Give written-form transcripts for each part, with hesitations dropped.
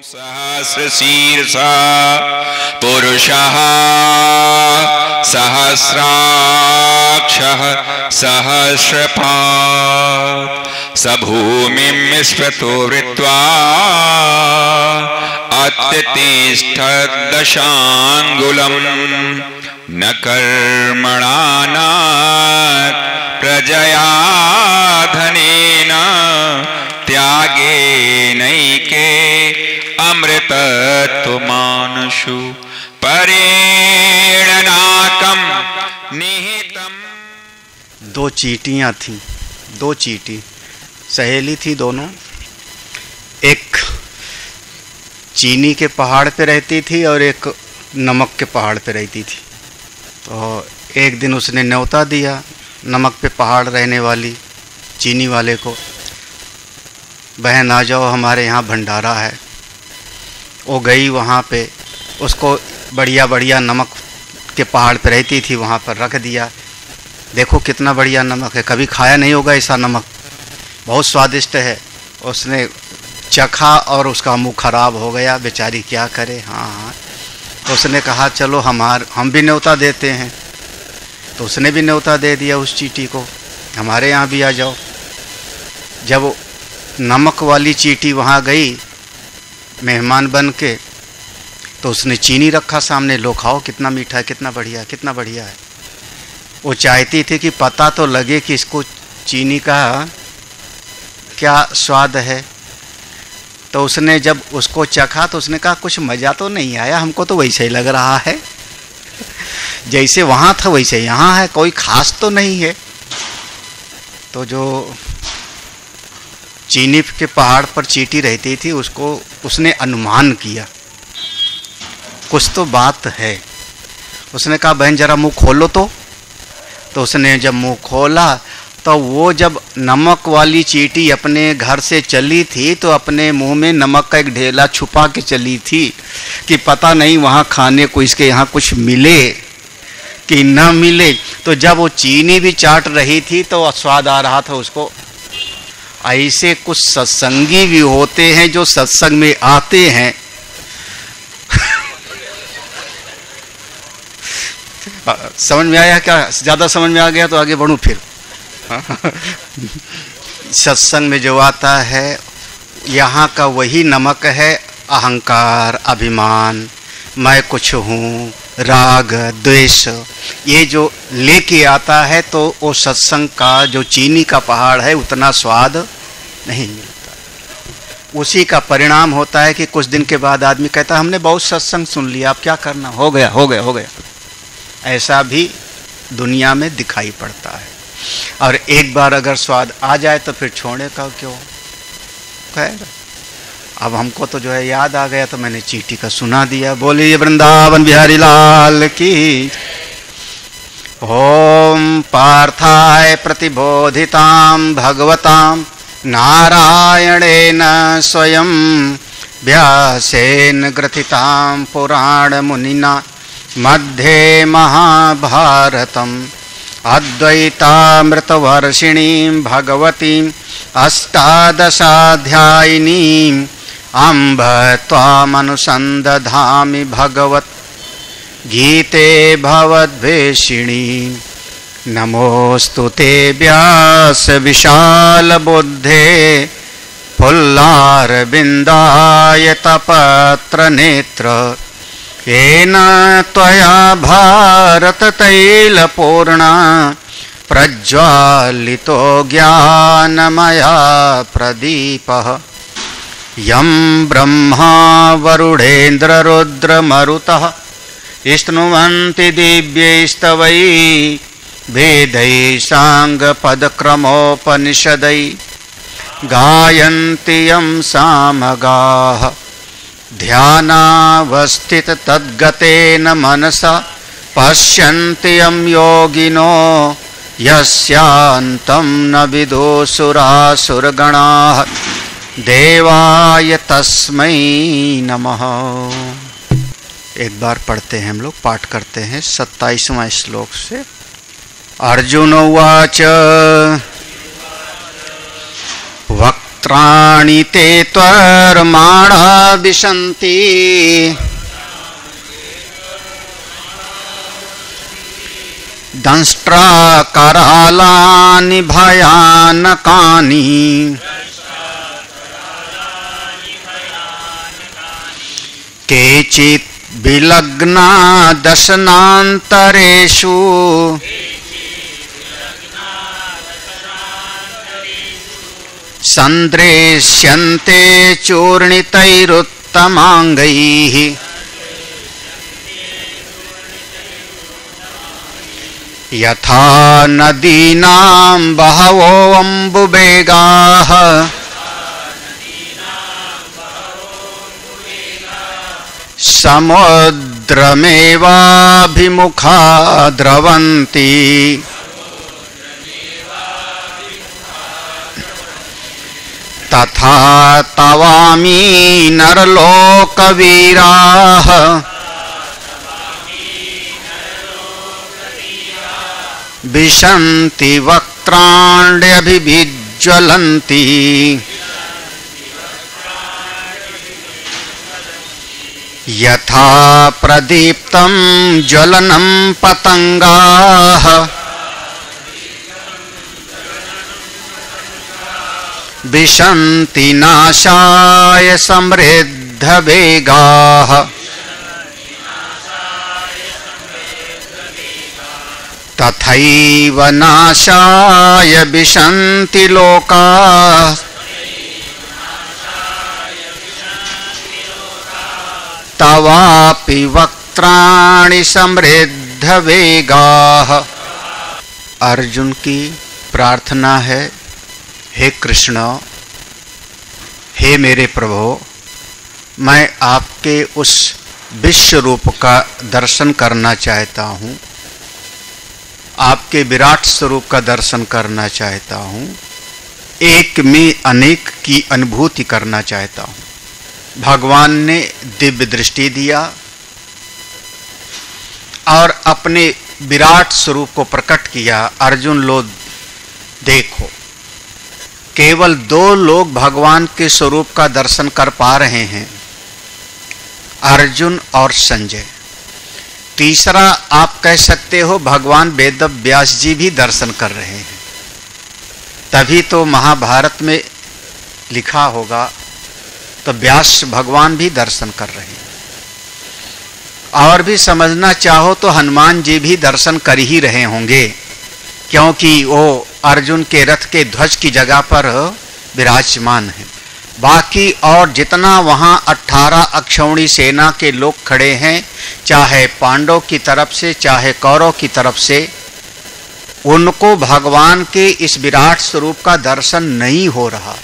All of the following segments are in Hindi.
सहस्रशीर्षा पुरुषः सहस्राक्षः सहस्रपात् स भूमिं स्पृतो वृत्वा अत्यतिष्ठद्दशाङ्गुलम् न कर्मणा न प्रजया धनेन त्यागेनैके अमृतत्वमानशु परेणनाकं निहितम्। दो चींटियां थीं, दो चींटी सहेली थी दोनों। एक चीनी के पहाड़ पे रहती थी और एक नमक के पहाड़ पे रहती थी। तो एक दिन उसने न्योता दिया नमक पे पहाड़ रहने वाली चीनी वाले को, बहन आ जाओ हमारे यहाँ भंडारा है। वो गई वहाँ पे, उसको बढ़िया बढ़िया नमक के पहाड़ पे रहती थी वहाँ पर रख दिया। देखो कितना बढ़िया नमक है, कभी खाया नहीं होगा ऐसा नमक, बहुत स्वादिष्ट है। उसने चखा और उसका मुंह खराब हो गया, बेचारी क्या करे। हाँ, तो उसने कहा चलो हम भी न्योता देते हैं। तो उसने भी न्योता दे दिया उस चींटी को, हमारे यहाँ भी आ जाओ। जब नमक वाली चींटी वहाँ गई मेहमान बन के, तो उसने चीनी रखा सामने, लो खाओ कितना मीठा है, कितना बढ़िया, कितना बढ़िया है। वो चाहती थी कि पता तो लगे कि इसको चीनी का क्या स्वाद है। तो उसने जब उसको चखा तो उसने कहा कुछ मज़ा तो नहीं आया, हमको तो वैसे ही लग रहा है, जैसे वहाँ था वैसे यहाँ है, कोई खास तो नहीं है। तो जो चीनी के पहाड़ पर चींटी रहती थी उसने अनुमान किया कुछ तो बात है। उसने कहा बहन जरा मुंह खोलो तो उसने जब मुंह खोला तो वो जब नमक वाली चींटी अपने घर से चली थी तो अपने मुंह में नमक का एक ढेला छुपा के चली थी कि पता नहीं वहाँ खाने को इसके यहाँ कुछ मिले कि न मिले। तो जब वो चीनी भी चाट रही थी तो स्वाद आ रहा था उसको। ऐसे कुछ सत्संगी भी होते हैं जो सत्संग में आते हैं समझ में आया क्या? ज़्यादा समझ में आ गया तो आगे बढ़ूँ फिर। सत्संग में जो आता है यहाँ का वही नमक है, अहंकार, अभिमान, मैं कुछ हूँ, राग, द्वेष, ये जो लेके आता है तो वो सत्संग का जो चीनी का पहाड़ है उतना स्वाद नहीं मिलता। उसी का परिणाम होता है कि कुछ दिन के बाद आदमी कहता है हमने बहुत सत्संग सुन लिया, अब क्या करना, हो गया हो गया हो गया। ऐसा भी दुनिया में दिखाई पड़ता है। और एक बार अगर स्वाद आ जाए तो फिर छोड़ने का क्यों। खैर अब हमको तो जो है याद आ गया तो मैंने चींटी का सुना दिया। बोलिए वृंदावन बिहारी लाल की। ओम पार्थाय प्रतिबोधितां भगवतां नारायणेन स्वयं व्यासेन ग्रथितां पुराण मुनिना मध्ये महाभारतम् अद्वैतामृतवर्षिणीं भगवतीं अष्टादशाध्यायिनीं अम्ब त्वामनुसन्दधामि भगवत् गीते भवद्वेषिणीं। नमोऽस्तु ते व्यास विशालबुद्धे पुल्लारविन्दाय तपत्रनेत्र येन त्वया भारततैलपूर्णा प्रज्वालितो ज्ञानमया प्रदीपः। यं ब्रह्मा वरुणेन्द्ररुद्रमरुतः स्तुवन्ति दिव्यैस्तवैः वेदैः साङ्गपदक्रमोपनिषदैः गायन्ति यं सामगाः ध्यानावस्थित तद्गतेन मनसा पश्यन्ति यं योगिनो यस्यान्तं न विदुसुरासुरगणाः देवाय तस्मै नमः। एक बार पढ़ते हैं, हम लोग पाठ करते हैं 27वां श्लोक से। अर्जुन उवाच वक्त वक्त्राणि ते त्वर्माणा विशन्ति दंष्ट्रा करालानि भयानकानि केचित् विलग्ना दशनान्तरेषु संदृश्यन्ते चूर्णितैरुत्तमाङ्गैः यथा नदीनां बहवोऽम्बुवेगाः समुद्रमेवाभिमुखा द्रवन्ति तथा तवामि नरलोकवीराः विशन्ति वक्त्राण्यभिज्वलन्ति यथा प्रदीप्तं ज्वलनं पतंगाः विशन्ति नाशाय समृद्धवेगाः तथैव नाशाय विशन्ति लोकाः तवापि वक्त्राणि समृद्धवेगाः। अर्जुन की प्रार्थना है, हे कृष्ण, हे मेरे प्रभु, मैं आपके उस विश्व रूप का दर्शन करना चाहता हूँ, आपके विराट स्वरूप का दर्शन करना चाहता हूँ, एक में अनेक की अनुभूति करना चाहता हूँ। भगवान ने दिव्य दृष्टि दिया और अपने विराट स्वरूप को प्रकट किया। अर्जुन लो देखो, केवल 2 लोग भगवान के स्वरूप का दर्शन कर पा रहे हैं, अर्जुन और संजय। तीसरा आप कह सकते हो भगवान वेद व्यास जी भी दर्शन कर रहे हैं, तभी तो महाभारत में लिखा होगा, तो व्यास भगवान भी दर्शन कर रहे हैं। और भी समझना चाहो तो हनुमान जी भी दर्शन कर ही रहे होंगे, क्योंकि वो अर्जुन के रथ के ध्वज की जगह पर विराजमान है। बाकी और जितना वहां 18 अक्षौणी सेना के लोग खड़े हैं, चाहे पांडव की तरफ से चाहे कौरव की तरफ से, उनको भगवान के इस विराट स्वरूप का दर्शन नहीं हो रहा।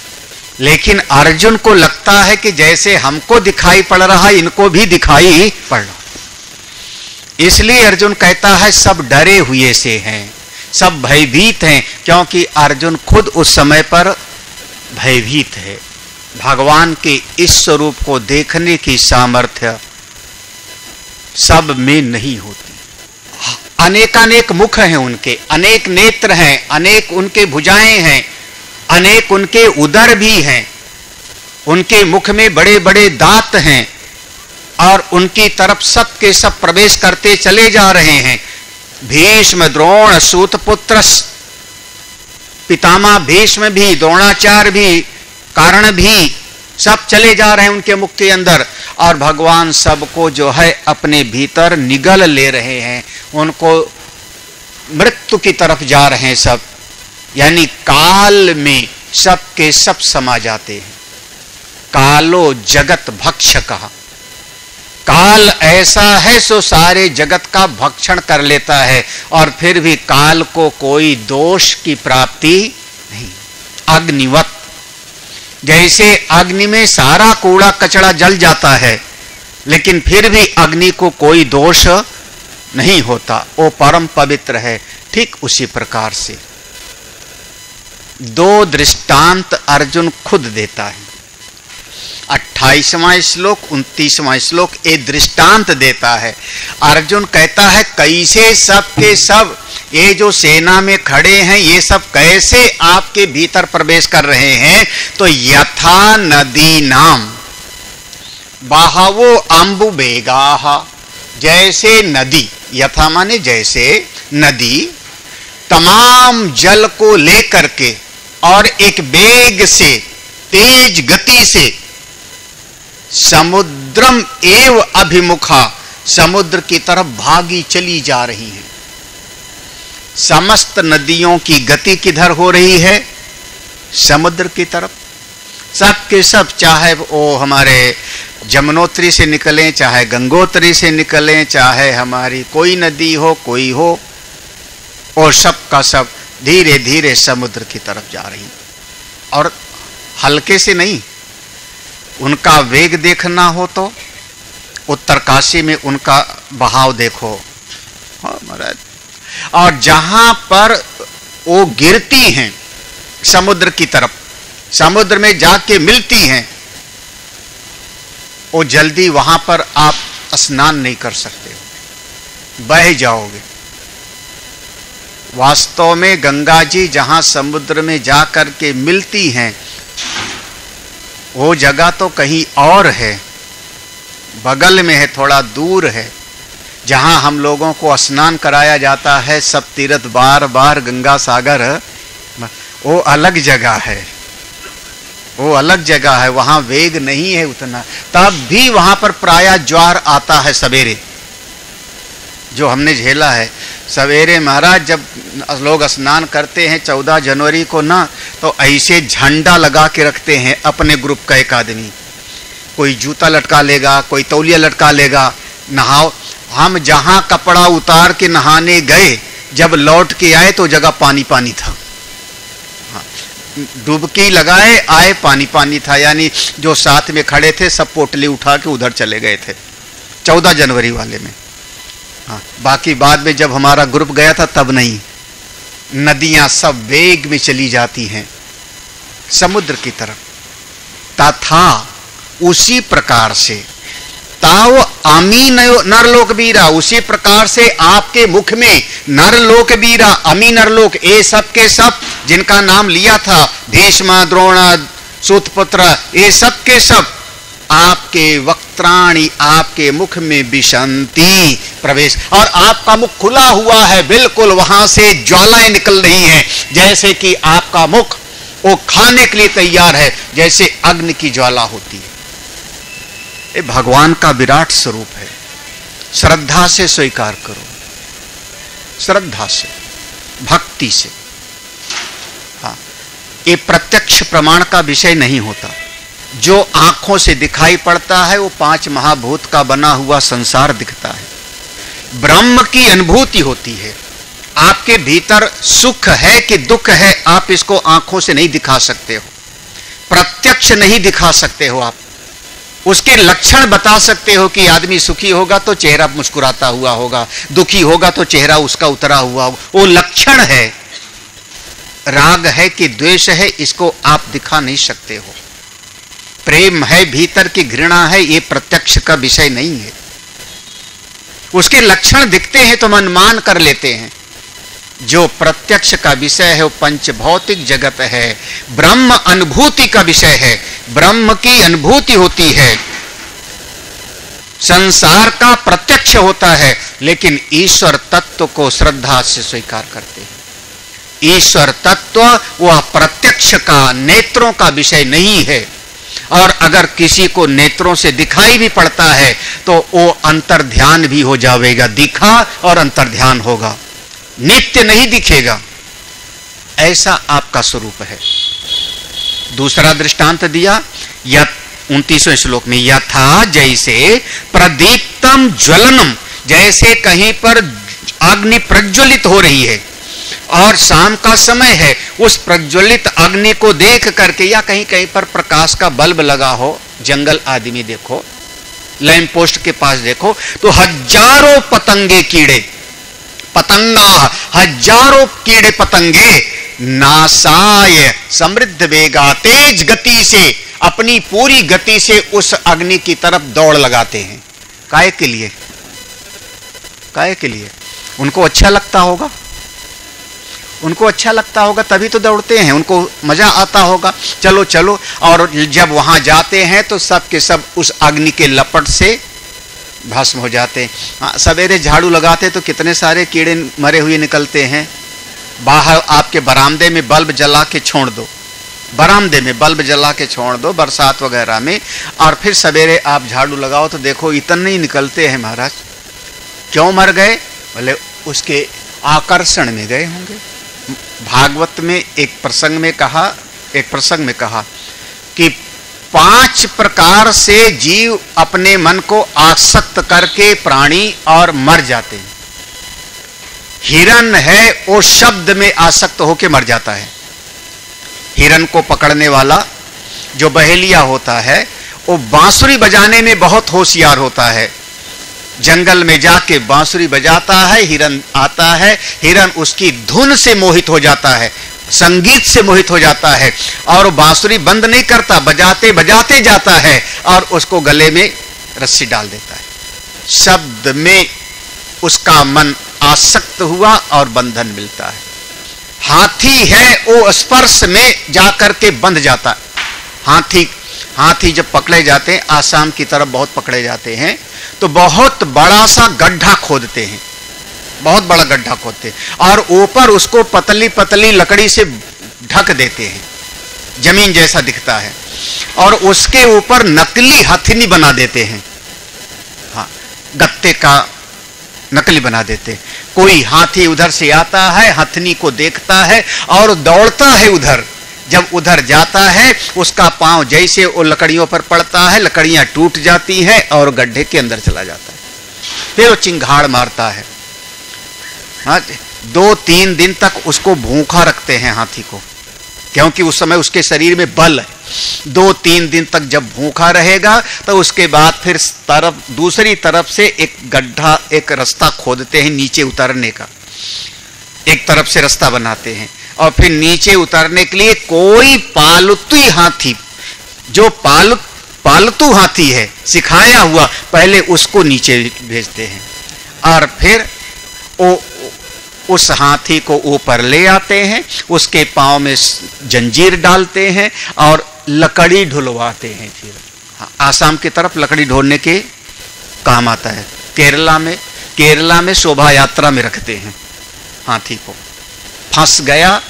लेकिन अर्जुन को लगता है कि जैसे हमको दिखाई पड़ रहा, इनको भी दिखाई पड़ रहा। इसलिए अर्जुन कहता है सब डरे हुए से हैं, सब भयभीत हैं, क्योंकि अर्जुन खुद उस समय पर भयभीत है। भगवान के इस स्वरूप को देखने की सामर्थ्य सब में नहीं होती। अनेकानेक मुख हैं उनके, अनेक नेत्र हैं, अनेक उनके भुजाएं हैं, अनेक उनके उदर भी हैं, उनके मुख में बड़े बड़े दांत हैं और उनकी तरफ सब के सब प्रवेश करते चले जा रहे हैं। भीष्म, द्रोण, सूतपुत्र, पितामह भीष्म भी, द्रोणाचार्य भी, कारण भी, सब चले जा रहे हैं उनके मुख के अंदर, और भगवान सबको जो है अपने भीतर निगल ले रहे हैं, उनको मृत्यु की तरफ जा रहे हैं सब, यानी काल में सब के सब समा जाते हैं। कालो जगत भक्ष कहा, काल ऐसा है सो सारे जगत का भक्षण कर लेता है, और फिर भी काल को कोई दोष की प्राप्ति नहीं। अग्निवत, जैसे अग्नि में सारा कूड़ा कचरा जल जाता है, लेकिन फिर भी अग्नि को कोई दोष नहीं होता, वो परम पवित्र है। ठीक उसी प्रकार से 2 दृष्टांत अर्जुन खुद देता है। 28वां श्लोक 29वां श्लोक ये दृष्टांत देता है। अर्जुन कहता है कैसे सब के सब ये जो सेना में खड़े हैं ये सब कैसे आपके भीतर प्रवेश कर रहे हैं? तो यथा नदी नाम बाहवो अम्बु बेगाह, जैसे नदी, यथा माने जैसे नदी तमाम जल को लेकर के और एक वेग से, तेज गति से समुद्रम एव अभिमुखा, समुद्र की तरफ भागी चली जा रही है। समस्त नदियों की गति किधर हो रही है? समुद्र की तरफ। सब के सब, चाहे वो हमारे जमुनोत्री से निकलें, चाहे गंगोत्री से निकलें, चाहे हमारी कोई नदी हो, कोई हो, और सब का सब धीरे धीरे समुद्र की तरफ जा रही। और हल्के से नहीं, उनका वेग देखना हो तो उत्तरकाशी में उनका बहाव देखो। हाँ महाराज, और जहां पर वो गिरती हैं समुद्र की तरफ, समुद्र में जाके मिलती हैं, वो जल्दी वहां पर आप स्नान नहीं कर सकते, बह जाओगे। वास्तव में गंगा जी जहां समुद्र में जाकर के मिलती हैं, वो जगह तो कहीं और है, बगल में है, थोड़ा दूर है। जहां हम लोगों को स्नान कराया जाता है, सब तीर्थ बार बार गंगा सागर, वो अलग जगह है, वो अलग जगह है, वहां वेग नहीं है उतना। तब भी वहां पर प्रायः ज्वार आता है सवेरे, जो हमने झेला है सवेरे। महाराज जब लोग स्नान करते हैं 14 जनवरी को ना, तो ऐसे झंडा लगा के रखते हैं अपने ग्रुप का एक आदमी, कोई जूता लटका लेगा, कोई तौलिया लटका लेगा, नहाओ। हम जहां कपड़ा उतार के नहाने गए, जब लौट के आए तो जगह पानी पानी था। डुबकी लगाए आए, पानी पानी था, यानी जो साथ में खड़े थे सब पोटली उठा के उधर चले गए थे 14 जनवरी वाले में। हाँ, बाकी बाद में जब हमारा ग्रुप गया था तब नहीं। नदियां सब वेग में चली जाती हैं समुद्र की तरफ। तथा उसी प्रकार से ताव अमी नरलोक बीरा, उसी प्रकार से आपके मुख में नरलोक बीरा, अमी नरलोक, ये सब के सब जिनका नाम लिया था, भीष्म, द्रोण, सूतपुत्र, ये सब के सब आपके वक्त्राणी, आपके मुख में विशंति प्रवेश, और आपका मुख खुला हुआ है बिल्कुल, वहां से ज्वालाएं निकल रही हैं, जैसे कि आपका मुख वो खाने के लिए तैयार है, जैसे अग्नि की ज्वाला होती है। ये भगवान का विराट स्वरूप है। श्रद्धा से स्वीकार करो, श्रद्धा से, भक्ति से। हाँ, ये प्रत्यक्ष प्रमाण का विषय नहीं होता। जो आंखों से दिखाई पड़ता है वो 5 महाभूत का बना हुआ संसार दिखता है। ब्रह्म की अनुभूति होती है। आपके भीतर सुख है कि दुख है, आप इसको आंखों से नहीं दिखा सकते हो, प्रत्यक्ष नहीं दिखा सकते हो। आप उसके लक्षण बता सकते हो कि आदमी सुखी होगा तो चेहरा मुस्कुराता हुआ होगा, दुखी होगा तो चेहरा उसका उतरा हुआ होगा, वो लक्षण है। राग है कि द्वेष है, इसको आप दिखा नहीं सकते हो। प्रेम है, भीतर की घृणा है, ये प्रत्यक्ष का विषय नहीं है। उसके लक्षण दिखते हैं तो मन मान कर लेते हैं। जो प्रत्यक्ष का विषय है वो पंच भौतिक जगत है, ब्रह्म अनुभूति का विषय है, ब्रह्म की अनुभूति होती है। संसार का प्रत्यक्ष होता है, लेकिन ईश्वर तत्व को श्रद्धा से स्वीकार करते हैं। ईश्वर तत्व वह प्रत्यक्ष का, नेत्रों का विषय नहीं है। और अगर किसी को नेत्रों से दिखाई भी पड़ता है तो वो अंतर्ध्यान भी हो जाएगा, दिखा और अंतर्ध्यान होगा, नित्य नहीं दिखेगा। ऐसा आपका स्वरूप है। दूसरा दृष्टांत दिया 29वें श्लोक में, यथा जैसे प्रदीप्तम ज्वलनम, जैसे कहीं पर अग्नि प्रज्वलित हो रही है और शाम का समय है, उस प्रज्वलित अग्नि को देख करके, या कहीं कहीं पर प्रकाश का बल्ब लगा हो, जंगल आदि में देखो, लैंप पोस्ट के पास देखो, तो हजारों पतंगे कीड़े, पतंगा, हजारों कीड़े पतंगे नासाय समृद्ध वेगा, तेज गति से, अपनी पूरी गति से उस अग्नि की तरफ दौड़ लगाते हैं। काहे के लिए? काहे के लिए? उनको अच्छा लगता होगा, उनको अच्छा लगता होगा तभी तो दौड़ते हैं, उनको मजा आता होगा, चलो चलो। और जब वहां जाते हैं तो सब के सब उस अग्नि के लपट से भस्म हो जाते हैं। सवेरे झाड़ू लगाते तो कितने सारे कीड़े मरे हुए निकलते हैं। बाहर आपके बरामदे में बल्ब जला के छोड़ दो, बरामदे में बल्ब जला के छोड़ दो बरसात वगैरह में, और फिर सवेरे आप झाड़ू लगाओ तो देखो इतने ही निकलते हैं। महाराज क्यों मर गए? बोले उसके आकर्षण में गए होंगे। भागवत में एक प्रसंग में कहा कि 5 प्रकार से जीव अपने मन को आसक्त करके प्राणी और मर जाते हैं। हिरन है वो शब्द में आसक्त होकर मर जाता है। हिरन को पकड़ने वाला जो बहेलिया होता है वो बांसुरी बजाने में बहुत होशियार होता है। जंगल में जाके बांसुरी बजाता है, हिरन आता है, हिरन उसकी धुन से मोहित हो जाता है, संगीत से मोहित हो जाता है, और बांसुरी बंद नहीं करता, बजाते बजाते जाता है और उसको गले में रस्सी डाल देता है। शब्द में उसका मन आसक्त हुआ और बंधन मिलता है। हाथी है वो स्पर्श में जाकर के बंध जाता है। हाथी जब पकड़े जाते हैं, आसाम की तरफ बहुत पकड़े जाते हैं, तो बहुत बड़ा सा गड्ढा खोदते हैं, बहुत बड़ा गड्ढा खोदते हैं और ऊपर उसको पतली पतली लकड़ी से ढक देते हैं, जमीन जैसा दिखता है, और उसके ऊपर नकली हथनी बना देते हैं। हाँ, गत्ते का नकली बना देते। कोई हाथी उधर से आता है, हथनी को देखता है और दौड़ता है उधर। जब उधर जाता है उसका पांव जैसे वो लकड़ियों पर पड़ता है, लकड़ियां टूट जाती हैं और गड्ढे के अंदर चला जाता है। फिर वो चिंगाड़ मारता है। 2-3 दिन तक उसको भूखा रखते हैं हाथी को, क्योंकि उस समय उसके शरीर में बल है। 2-3 दिन तक जब भूखा रहेगा तो उसके बाद फिर दूसरी तरफ से एक गड्ढा, एक रास्ता खोदते हैं नीचे उतरने का। एक तरफ से रास्ता बनाते हैं और फिर नीचे उतरने के लिए कोई पालतू हाथी, जो पालतू हाथी है सिखाया हुआ, पहले उसको नीचे भेजते हैं और फिर उस हाथी को ऊपर ले आते हैं, उसके पांव में जंजीर डालते हैं और लकड़ी ढुलवाते हैं। फिर आसाम की तरफ लकड़ी ढोने के काम आता है। केरला में शोभा यात्रा में रखते हैं हाथी को। फंस गया,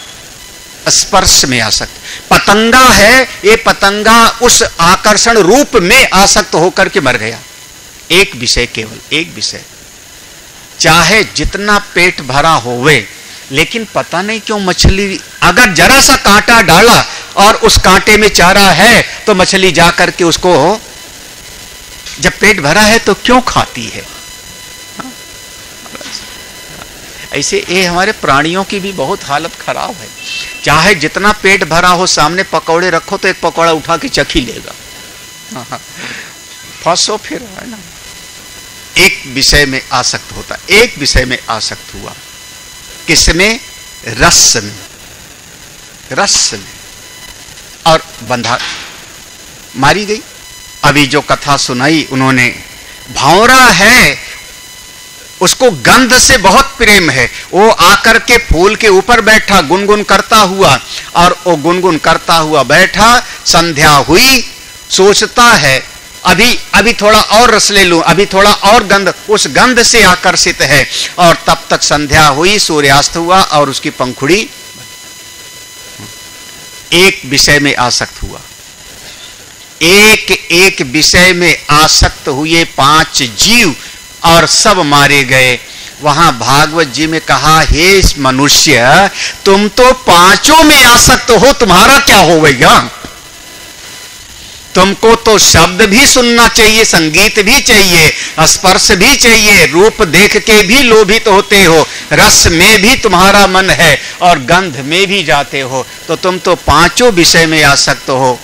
स्पर्श में आसक्त। पतंगा है, ये पतंगा उस आकर्षण रूप में आसक्त होकर के मर गया। एक विषय, केवल एक विषय, चाहे जितना पेट भरा होवे, लेकिन पता नहीं क्यों मछली, अगर जरा सा कांटा डाला और उस कांटे में चारा है तो मछली जाकर के उसको, जब पेट भरा है तो क्यों खाती है। ऐसे ये हमारे प्राणियों की भी बहुत हालत खराब है। चाहे जितना पेट भरा हो, सामने पकौड़े रखो तो एक पकौड़ा उठा के चख ही लेगा। फंसो फिर, है ना। एक विषय में आसक्त होता, एक विषय में आसक्त हुआ, किसमें? रस में, रस में, और बंधा, मारी गई। अभी जो कथा सुनाई उन्होंने, भौरा है, उसको गंध से बहुत प्रेम है, वो आकर के फूल के ऊपर बैठा गुनगुन करता हुआ, और वो गुनगुन करता हुआ बैठा। संध्या हुई, सोचता है अभी थोड़ा और रस ले लूं, अभी थोड़ा और गंध, उस गंध से आकर्षित है। और तब तक संध्या हुई, सूर्यास्त हुआ और उसकी पंखुड़ी। एक विषय में आसक्त हुआ, एक विषय में आसक्त हुए 5 जीव और सब मारे गए। वहां भागवत जी में कहा, हे मनुष्य, तुम तो 5 में आसक्त हो, तुम्हारा क्या होगा? तुमको तो शब्द भी सुनना चाहिए, संगीत भी चाहिए, स्पर्श भी चाहिए, रूप देख के भी लोभित होते हो, रस में भी तुम्हारा मन है और गंध में भी जाते हो, तो तुम तो 5 विषय में आसक्त हो।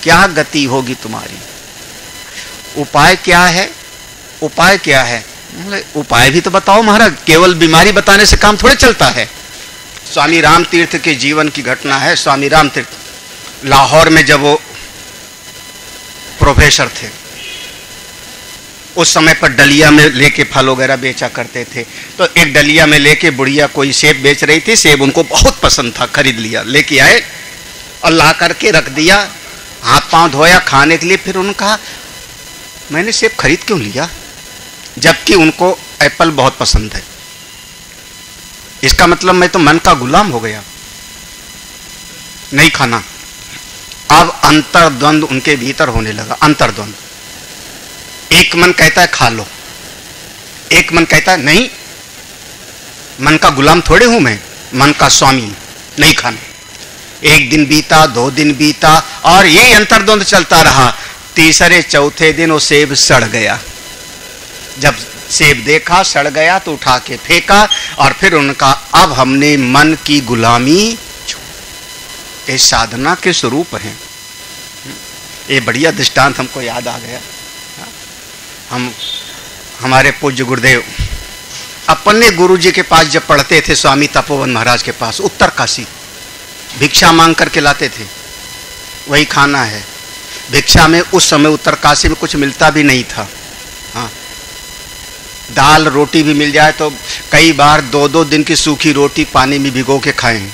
क्या गति होगी तुम्हारी? उपाय क्या है? उपाय क्या है? उपाय भी तो बताओ महाराज, केवल बीमारी बताने से काम थोड़े चलता है। स्वामी राम तीर्थ के जीवन की घटना है। स्वामी राम तीर्थ लाहौर में जब वो प्रोफेसर थे, उस समय पर डलिया में लेके फल वगैरह बेचा करते थे। तो एक डलिया में लेके बुढ़िया कोई सेब बेच रही थी, सेब उनको बहुत पसंद था, खरीद लिया, लेके आए और ला करके रख दिया, हाथ पांव धोया खाने के लिए। फिर उन्होंने कहा मैंने सेब खरीद क्यों लिया, जबकि उनको एप्पल बहुत पसंद है। इसका मतलब मैं तो मन का गुलाम हो गया, नहीं खाना। अब अंतर्द्वंद उनके भीतर होने लगा, अंतर्द्वंद। एक मन कहता है खा लो, एक मन कहता है नहीं, मन का गुलाम थोड़े हूं मैं, मन का स्वामी, नहीं खाना। एक दिन बीता, 2 दिन बीता और ये अंतर्द्वंद चलता रहा। तीसरे चौथे दिन वो सेब सड़ गया। जब सेब देखा सड़ गया तो उठा के फेंका और फिर उनका अब हमने मन की गुलामी, ये साधना के स्वरूप है। ये बढ़िया दृष्टांत हमको याद आ गया। हमारे पूज्य गुरुदेव अपने गुरुजी के पास जब पढ़ते थे, स्वामी तपोवन महाराज के पास, उत्तर काशी, भिक्षा मांग करके लाते थे, वही खाना है। भिक्षा में उस समय उत्तर काशी में कुछ मिलता भी नहीं था। हाँ, दाल रोटी भी मिल जाए तो कई बार 2-2 दिन की सूखी रोटी पानी में भिगो के खाएं।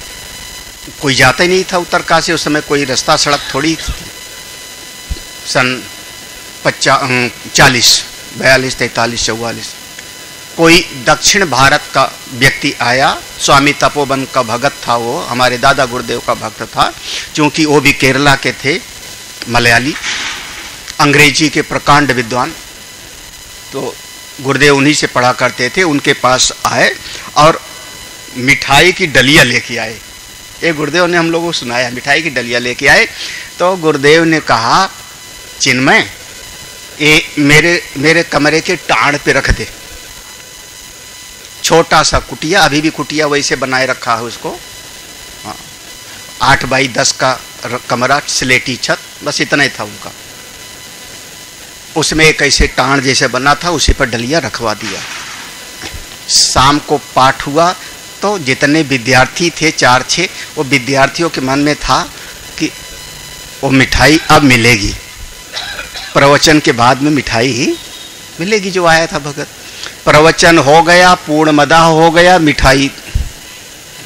कोई जाता ही नहीं था उत्तर काशी, उस समय कोई रास्ता सड़क थोड़ी थी। सन 40, 42, 43, 44 कोई दक्षिण भारत का व्यक्ति आया, स्वामी तपोवन का भगत था वो, हमारे दादा गुरुदेव का भक्त था, क्योंकि वो भी केरला के थे, मलयाली, अंग्रेजी के प्रकांड विद्वान। तो गुरुदेव उन्हीं से पढ़ा करते थे। उनके पास आए और मिठाई की डलिया लेके आए। ये गुरुदेव ने हम लोगों को सुनाया, मिठाई की डलिया लेके आए। तो गुरुदेव ने कहा चिन्मय ये मेरे कमरे के टाड़ पे रख दे। छोटा सा कुटिया, अभी भी कुटिया वैसे बनाए रखा है उसको, 8 बाई 10 का कमरा, स्लेटी छत, बस इतना ही था उनका। उसमें एक ऐसे टाण जैसे बना था, उसी पर डलिया रखवा दिया। शाम को पाठ हुआ तो जितने विद्यार्थी थे 4-6, वो विद्यार्थियों के मन में था कि वो मिठाई अब मिलेगी, प्रवचन के बाद में मिठाई ही मिलेगी जो आया था भगत। प्रवचन हो गया, पूर्णमदा हो गया, मिठाई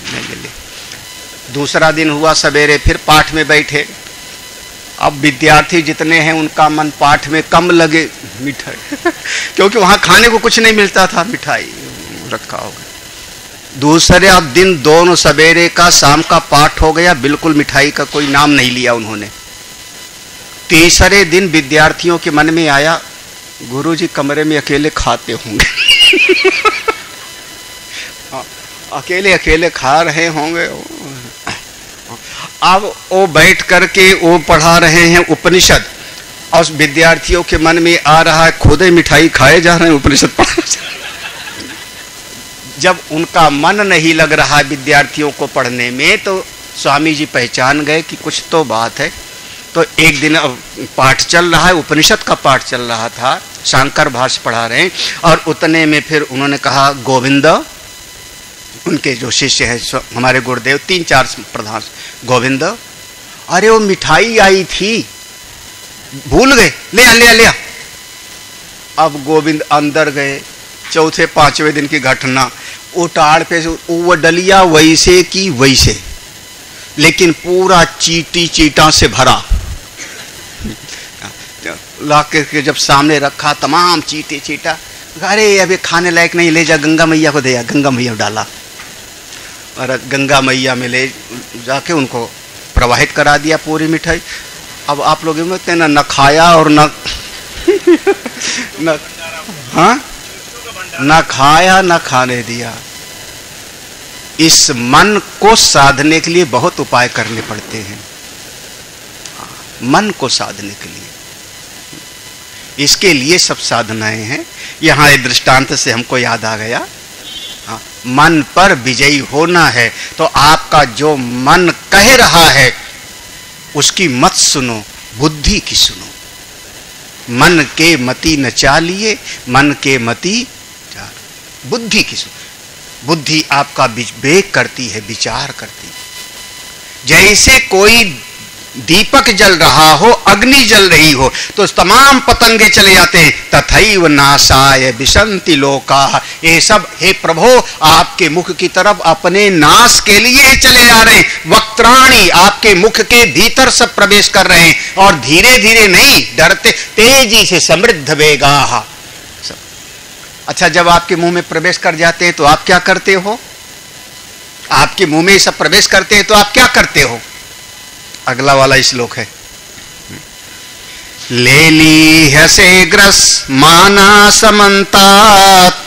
नहीं मिली। दूसरा दिन हुआ सवेरे, फिर पाठ में बैठे। अब विद्यार्थी जितने हैं उनका मन पाठ में कम लगे मिठाई क्योंकि वहां खाने को कुछ नहीं मिलता था, मिठाई रखा हो गया। दूसरे दिन दोनों सवेरे का शाम का पाठ हो गया, बिल्कुल मिठाई का कोई नाम नहीं लिया उन्होंने। तीसरे दिन विद्यार्थियों के मन में आया गुरुजी कमरे में अकेले खाते होंगे अकेले अकेले खा रहे होंगे। अब वो बैठ करके वो पढ़ा रहे हैं उपनिषद और विद्यार्थियों के मन में आ रहा है खुद ही मिठाई खाए जा रहे हैं, उपनिषद पढ़ा। जब उनका मन नहीं लग रहा विद्यार्थियों को पढ़ने में, तो स्वामी जी पहचान गए कि कुछ तो बात है। तो एक दिन पाठ चल रहा है, उपनिषद का पाठ चल रहा था, शांकर भाष्य पढ़ा रहे हैं, और उतने में फिर उन्होंने कहा गोविंद, उनके जो शिष्य है हमारे गुरुदेव, 3-4 प्रधान, गोविंद अरे वो मिठाई आई थी भूल गए, ले आ ले आ ले आ। अब गोविंद अंदर गए। चौथे 5वें दिन की घटना, वो टाड़ पे वो डलिया वैसे की वैसे, लेकिन पूरा चीटी चीटा से भरा। ला के जब सामने रखा, तमाम चीटे चीटा, अरे अभी खाने लायक नहीं, ले जा गंगा मैया को दिया। गंगा मैया डाला और गंगा मैया में ले जाके उनको प्रवाहित करा दिया पूरी मिठाई। अब आप लोग बोलते हैं ना, न खाया और न हाँ न खाया न खाने दिया। इस मन को साधने के लिए बहुत उपाय करने पड़ते हैं, मन को साधने के लिए। इसके लिए सब साधनाएं हैं। यहाँ एक दृष्टांत से हमको याद आ गया, मन पर विजयी होना है तो आपका जो मन कह रहा है उसकी मत सुनो, बुद्धि की सुनो। मन के मति न चालिए, मन के मति चाल, बुद्धि की सुनो। बुद्धि आपका विवेक करती है, विचार करती है। जैसे कोई दीपक जल रहा हो, अग्नि जल रही हो, तो तमाम पतंगे चले जाते हैं। तथैव नाशाय विशन्ति लोकाः, ये सब हे प्रभु आपके मुख की तरफ अपने नाश के लिए चले जा रहे हैं। वक्त्राणि, आपके मुख के भीतर सब प्रवेश कर रहे हैं, और धीरे धीरे नहीं, डरते, तेजी से समृद्ध वेगाः। अच्छा, जब आपके मुंह में प्रवेश कर जाते हैं तो आप क्या करते हो? आपके मुंह में सब प्रवेश करते हैं तो आप क्या करते हो? अगला वाला श्लोक है, लेलीह्यसे ग्रस्माना समन्तात्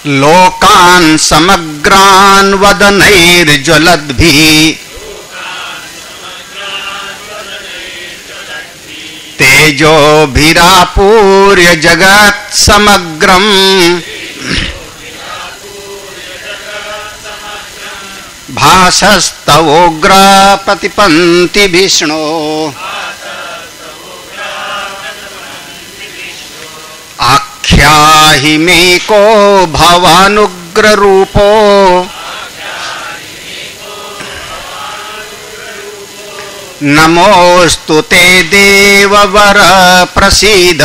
लोकान् समग्रान् वदनैर्ज्वलद्भिः तेजोभिरापूर्य जगत् समग्रम् भासस्तवोग्र प्रतिपन्ति विष्णु। आख्याहि मे को भवानुग्र रूपो नमोस्तु ते देववर प्रसीद।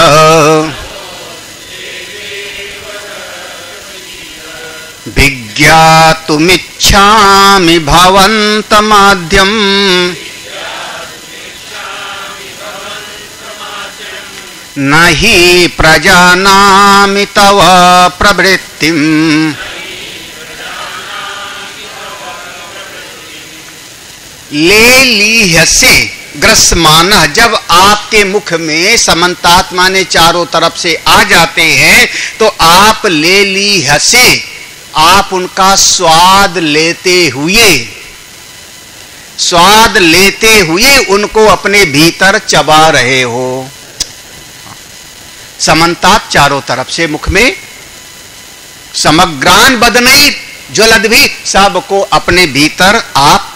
विज्ञातुमिच्छामि भवन्तमाद्यम् न हि प्रजानामि तव प्रवृत्तिम्। लेलीह्यसे ग्रस्मानः, जब आपके मुख में समन्तात माने चारों तरफ से आ जाते हैं तो आप लेलीह्यसे, आप उनका स्वाद लेते हुए उनको अपने भीतर चबा रहे हो। समन्तात चारों तरफ से मुख में, समग्रान बदनई ज्वलद्भिः, सबको अपने भीतर आप,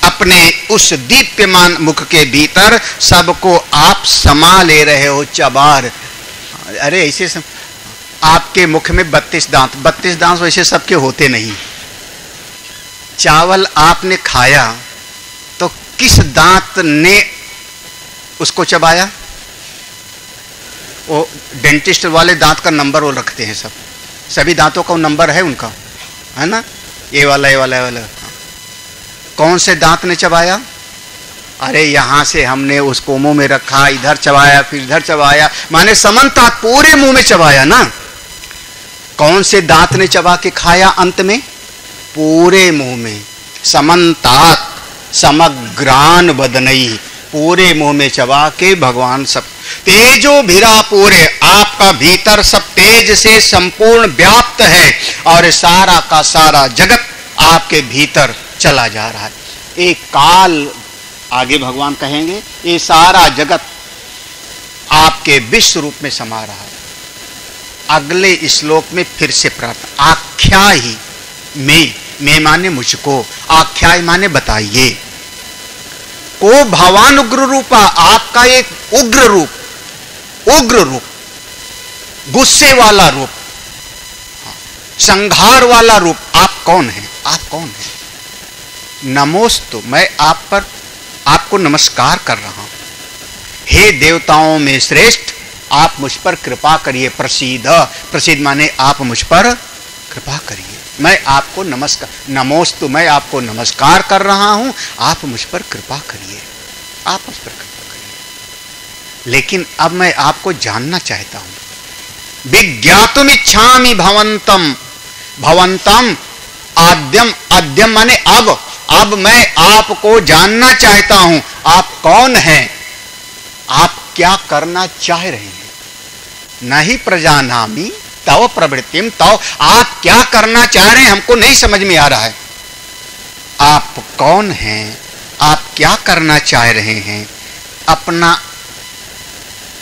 अपने उस दीप्यमान मुख के भीतर सबको आप समा ले रहे हो, चबार। अरे ऐसे आपके मुख में 32 दांत, 32 दांत वैसे सबके होते नहीं। चावल आपने खाया तो किस दांत ने उसको चबाया? वो डेंटिस्ट वाले दांत का नंबर वो रखते हैं, सभी दांतों का नंबर है उनका, है ना? ये वाला, ये वाला, ये वाला। कौन से दांत ने चबाया? अरे यहां से हमने उसको मुंह में रखा, इधर चबाया, फिर इधर चबाया, माने समन्तात पूरे मुंह में चबाया ना। कौन से दांत ने चबा के खाया अंत में? पूरे मुंह में। समन्तात समग्रान बदनई, पूरे मुंह में चबा के भगवान सब। तेजो भिरा पूरे, आपका भीतर सब तेज से संपूर्ण व्याप्त है, और सारा का सारा जगत आपके भीतर चला जा रहा है। एक काल, आगे भगवान कहेंगे, ये सारा जगत आपके विश्व रूप में समा रहा है। अगले श्लोक में फिर से प्रार्थना, आख्या ही मैं माने मुझको, आख्याय माने बताइए। को भवान उग्र रूपा, आपका एक उग्र रूप, गुस्से वाला रूप, संहार वाला रूप, आप कौन हैं? आप कौन हैं? नमोस्तु, मैं आपको नमस्कार कर रहा हूं। हे देवताओं में श्रेष्ठ, आप मुझ पर कृपा करिए। प्रसीद माने आप मुझ पर कृपा करिए। मैं आपको नमोस्तु, मैं आपको नमस्कार कर रहा हूं, आप मुझ पर कृपा करिए, आप मुझ पर कृपा करिए। लेकिन अब मैं आपको जानना चाहता हूं। विज्ञातुमिच्छामि भवन्तम आद्यम माने अब मैं आपको जानना चाहता हूं, आप कौन हैं, आप क्या करना चाह रहे हैं। नहीं प्रजानामि तव प्रवृत्तिम, तव आप क्या करना चाह रहे हैं हमको नहीं समझ में आ रहा है। आप कौन हैं, आप क्या करना चाह रहे हैं, अपना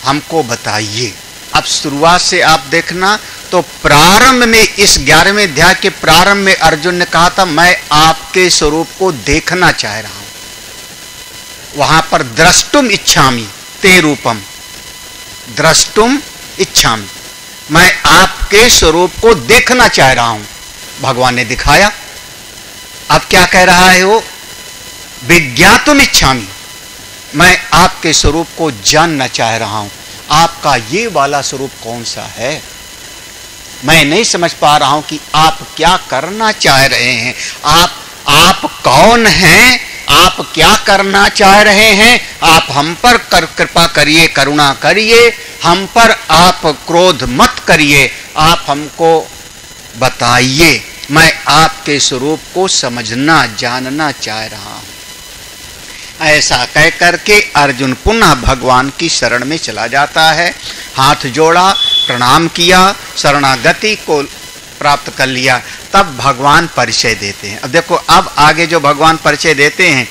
हमको बताइए। अब शुरुआत से आप देखना तो प्रारंभ में, इस 11वें अध्याय के प्रारंभ में अर्जुन ने कहा था मैं आपके स्वरूप को देखना चाह रहा हूं। वहां पर द्रष्टुम इच्छामि ते रूपम, द्रष्टुम इच्छामि, मैं आपके स्वरूप को देखना चाह रहा हूं। भगवान ने दिखाया, अब क्या कह रहा है वो? विज्ञातुम इच्छामि, मैं आपके स्वरूप को जानना चाह रहा हूं। आपका ये वाला स्वरूप कौन सा है? मैं नहीं समझ पा रहा हूं कि आप क्या करना चाह रहे हैं। आप कौन हैं? आप क्या करना चाह रहे हैं? आप हम पर कृपा करिए, करुणा करिए, हम पर आप क्रोध मत करिए, आप हमको बताइए। मैं आपके स्वरूप को समझना, जानना चाह रहा हूं। ऐसा कह करके अर्जुन पुनः भगवान की शरण में चला जाता है। हाथ जोड़ा, प्रणाम किया, शरणागति को प्राप्त कर लिया। तब भगवान परिचय देते हैं। अब देखो, अब आगे जो भगवान परिचय देते हैं,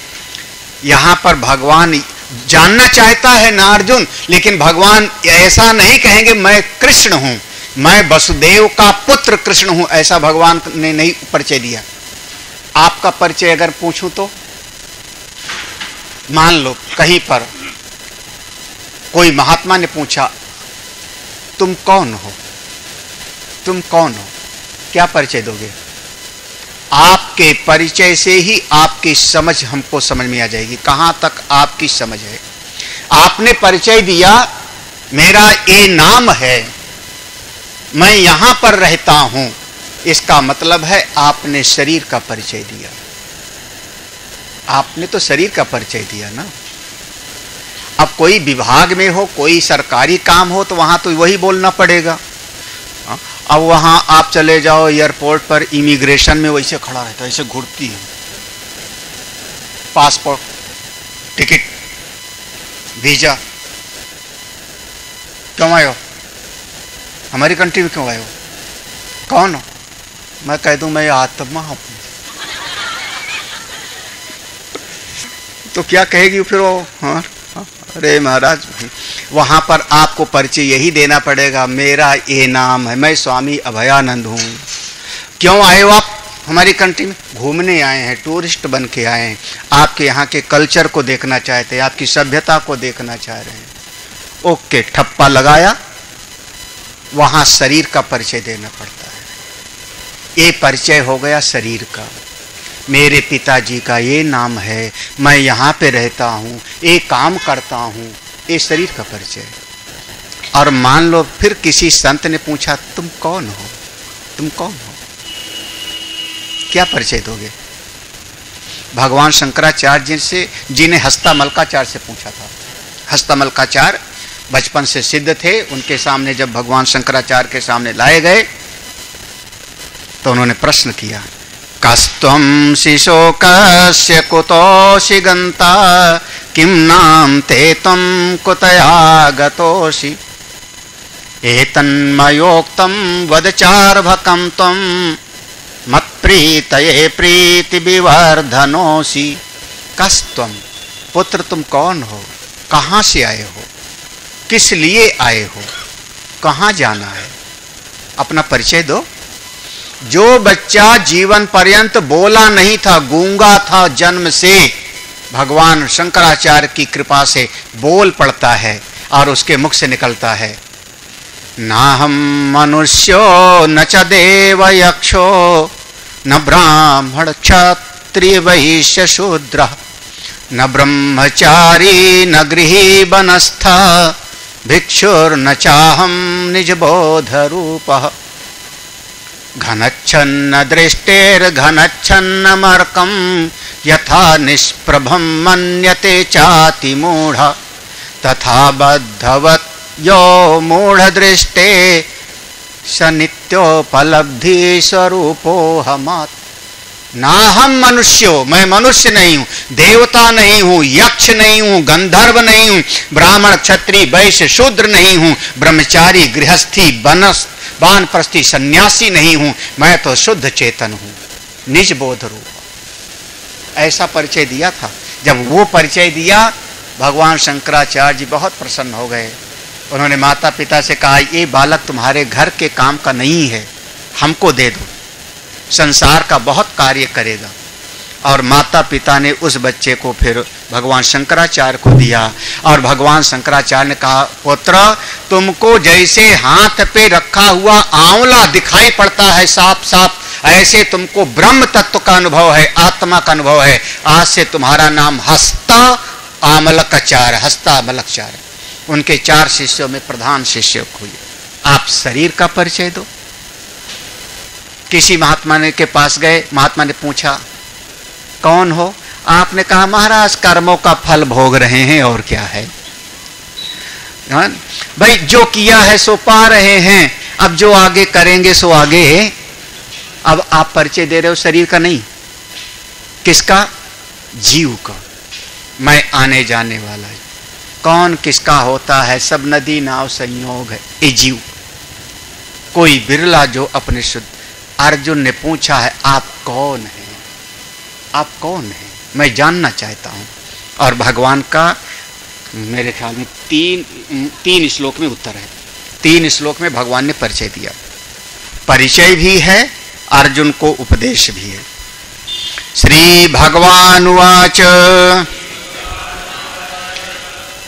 यहां पर भगवान जानना चाहता है ना अर्जुन, लेकिन भगवान ऐसा नहीं कहेंगे मैं कृष्ण हूं, मैं वसुदेव का पुत्र कृष्ण हूं, ऐसा भगवान ने नहीं परिचय दिया। आपका परिचय अगर पूछूं तो, मान लो कहीं पर कोई महात्मा ने पूछा तुम कौन हो, तुम कौन हो, क्या परिचय दोगे? आपके परिचय से ही आपकी समझ हमको समझ में आ जाएगी, कहां तक आपकी समझ है। आपने परिचय दिया मेरा ये नाम है, मैं यहां पर रहता हूं, इसका मतलब है आपने शरीर का परिचय दिया। आपने तो शरीर का परिचय दिया ना। अब कोई विभाग में हो, कोई सरकारी काम हो, तो वहां तो वही बोलना पड़ेगा। अब वहां आप चले जाओ एयरपोर्ट पर, इमिग्रेशन में वैसे खड़ा रहता है, ऐसे घुड़ती है, पासपोर्ट, टिकट, वीजा, क्यों आए हो, हमारी कंट्री में क्यों आए हो, कौन हो? मैं कह दूं मैं आत्मा हूं, तो क्या कहेगी फिर वो? हाँ, अरे महाराज, वहां पर आपको परिचय यही देना पड़ेगा, मेरा ये नाम है, मैं स्वामी अभयानंद हूं। क्यों आए हो आप हमारी कंट्री में? घूमने आए हैं, टूरिस्ट बन के आए हैं, आपके यहाँ के कल्चर को देखना चाहते हैं, आपकी सभ्यता को देखना चाह रहे हैं। ओके, ठप्पा लगाया, वहां शरीर का परिचय देना पड़ता है। ये परिचय हो गया शरीर का, मेरे पिताजी का ये नाम है, मैं यहाँ पे रहता हूँ, ये काम करता हूँ, ये शरीर का परिचय। और मान लो फिर किसी संत ने पूछा तुम कौन हो, तुम कौन हो, क्या परिचय दोगे? भगवान शंकराचार्य जी ने हस्तामलकाचार्य से पूछा था। हस्तामलकाचार्य बचपन से सिद्ध थे, उनके सामने जब भगवान शंकराचार्य के सामने लाए गए तो उन्होंने प्रश्न किया, कस्त्वं शिशोकस्य कुतोषि गंता, किं नाम ते त्वं कुतया गतोषि, एतन्मयोक्तं वद चार्भकं त्वं मत्प्रीतये प्रीति विवर्धनोषि। कस्त्वं, पुत्र तुम कौन हो, कहाँ से आए हो, किस लिए आए हो, कहाँ जाना है, अपना परिचय दो। जो बच्चा जीवन पर्यंत बोला नहीं था, गूंगा था जन्म से, भगवान शंकराचार्य की कृपा से बोल पड़ता है और उसके मुख से निकलता है, नाहं मनुष्यो न च देव यक्षो न ब्राह्मण क्षत्रिय वैश्य शूद्र न ब्रह्मचारी न गृही वनस्थ भिक्षुर्न चाहं निजबोध रूपः, घनच्छन्न दृष्टेर्घनच्छन्न मर्कं यथा निष्प्रभं मन्यते चाति मूढ़, तथा बद्धवत् यो मूढ़ दृष्टे स नित्योपलब्धि स्वरूपोऽहमात्। ना हम मनुष्यो, मैं मनुष्य नहीं हूं, देवता नहीं हूं, यक्ष नहीं हूं, गंधर्व नहीं हूं, ब्राह्मण क्षत्रिय वैश्य शूद्र नहीं हूं, ब्रह्मचारी गृहस्थी वानप्रस्थी सन्यासी नहीं हूं, मैं तो शुद्ध चेतन हूं, निज बोध रूप। ऐसा परिचय दिया था। जब वो परिचय दिया, भगवान शंकराचार्य जी बहुत प्रसन्न हो गए। उन्होंने माता पिता से कहा, ये बालक तुम्हारे घर के काम का नहीं है, हमको दे दो, संसार का बहुत कार्य करेगा। और माता पिता ने उस बच्चे को फिर भगवान शंकराचार्य को दिया। और भगवान शंकराचार्य ने कहा, पुत्र तुमको जैसे हाथ पे रखा हुआ आंवला दिखाई पड़ता है साफ साफ, ऐसे तुमको ब्रह्म तत्व का अनुभव है, आत्मा का अनुभव है। आज से तुम्हारा नाम हस्ता आमलकाचार्य, हस्ता आमलकाचार्य। उनके 4 शिष्यों में प्रधान शिष्य हुए। आप शरीर का परिचय दो। किसी महात्मा ने के पास गए, महात्मा ने पूछा कौन हो? आपने कहा महाराज कर्मों का फल भोग रहे हैं और क्या है। भाई जो किया है सो पा रहे हैं, अब जो आगे करेंगे सो आगे। अब आप परिचय दे रहे हो शरीर का नहीं, किसका? जीव का। मैं आने जाने वाला है। कौन किसका होता है? सब नदी नाव संयोग है, ये जीव। कोई बिरला जो अपने शुद्ध। अर्जुन ने पूछा है आप कौन हैं? आप कौन हैं? मैं जानना चाहता हूं। और भगवान का मेरे ख्याल में तीन श्लोक में उत्तर है। 3 श्लोक में भगवान ने परिचय दिया। परिचय भी है, अर्जुन को उपदेश भी है। श्री भगवान उवाच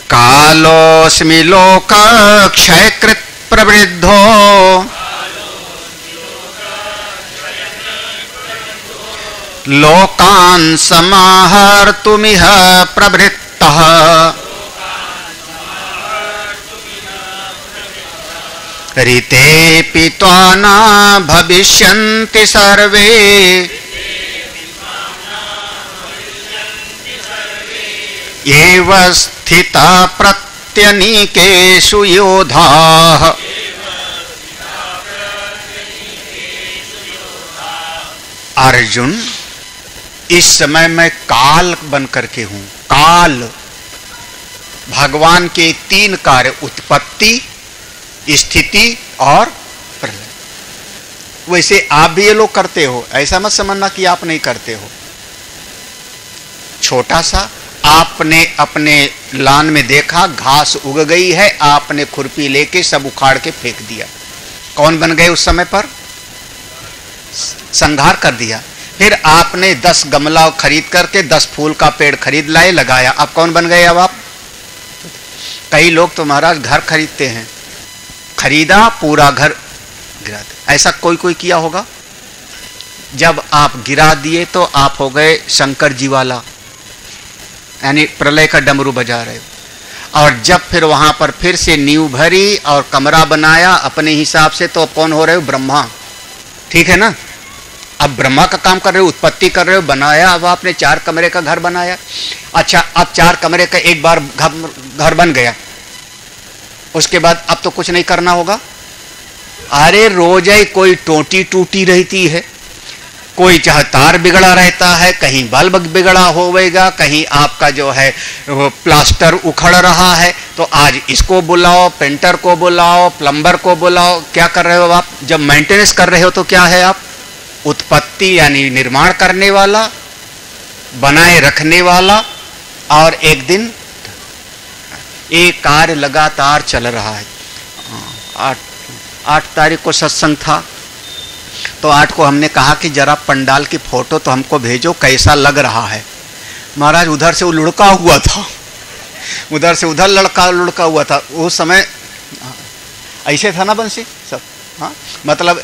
कालोऽस्मि लोक क्षयकृत् प्रवृद्धो लोकान् समाहर्तुमिह प्रवृत्तः ऋतेऽपि त्वा न भविष्यन्ति सर्वे एव स्थिता प्रत्यनीकेषु योधाः। अर्जुन, इस समय मैं काल बन करके हूं। काल भगवान के 3 कार्य, उत्पत्ति, स्थिति और प्रलय। वैसे आप भी ये लोग करते हो, ऐसा मत समझना कि आप नहीं करते हो। छोटा सा आपने अपने लान में देखा घास उग गई है, आपने खुरपी लेके सब उखाड़ के फेंक दिया। कौन बन गए उस समय पर? संहार कर दिया। फिर आपने 10 गमला खरीद करके 10 फूल का पेड़ खरीद लाए, लगाया। अब कौन बन गए? अब आप कई लोग तो महाराज घर खरीदते हैं, खरीदा पूरा घर गिरा दे। ऐसा कोई कोई किया होगा। जब आप गिरा दिए तो आप हो गए शंकर जी वाला, यानी प्रलय का डमरू बजा रहे हो। और जब फिर वहां पर फिर से नींव भरी और कमरा बनाया अपने हिसाब से, तो कौन हो रहे हो? ब्रह्मा। ठीक है ना? अब ब्रह्मा का काम कर रहे हो, उत्पत्ति कर रहे हो, बनाया। अब आपने 4 कमरे का घर बनाया। अच्छा, अब 4 कमरे का एक बार घर बन गया, उसके बाद अब तो कुछ नहीं करना होगा। अरे रोज ही कोई टोटी टूटी रहती है, कोई चाहे तार बिगड़ा रहता है, कहीं बल्ब बिगड़ा होवेगा, कहीं आपका जो है वो प्लास्टर उखड़ रहा है, तो आज इसको बुलाओ, पेंटर को बुलाओ, प्लम्बर को बुलाओ। क्या कर रहे हो आप? जब मेंटेनेंस कर रहे हो तो क्या है आप? उत्पत्ति यानी निर्माण करने वाला, बनाए रखने वाला। और एक दिन एक कार्य लगातार चल रहा है। 8 तारीख को सत्संग था, तो 8 को हमने कहा कि जरा पंडाल की फोटो तो हमको भेजो, कैसा लग रहा है। महाराज उधर से वो लुढ़का हुआ था, उधर से उधर लुढ़का हुआ था। उस समय ऐसे था ना बंसी सब। हाँ, मतलब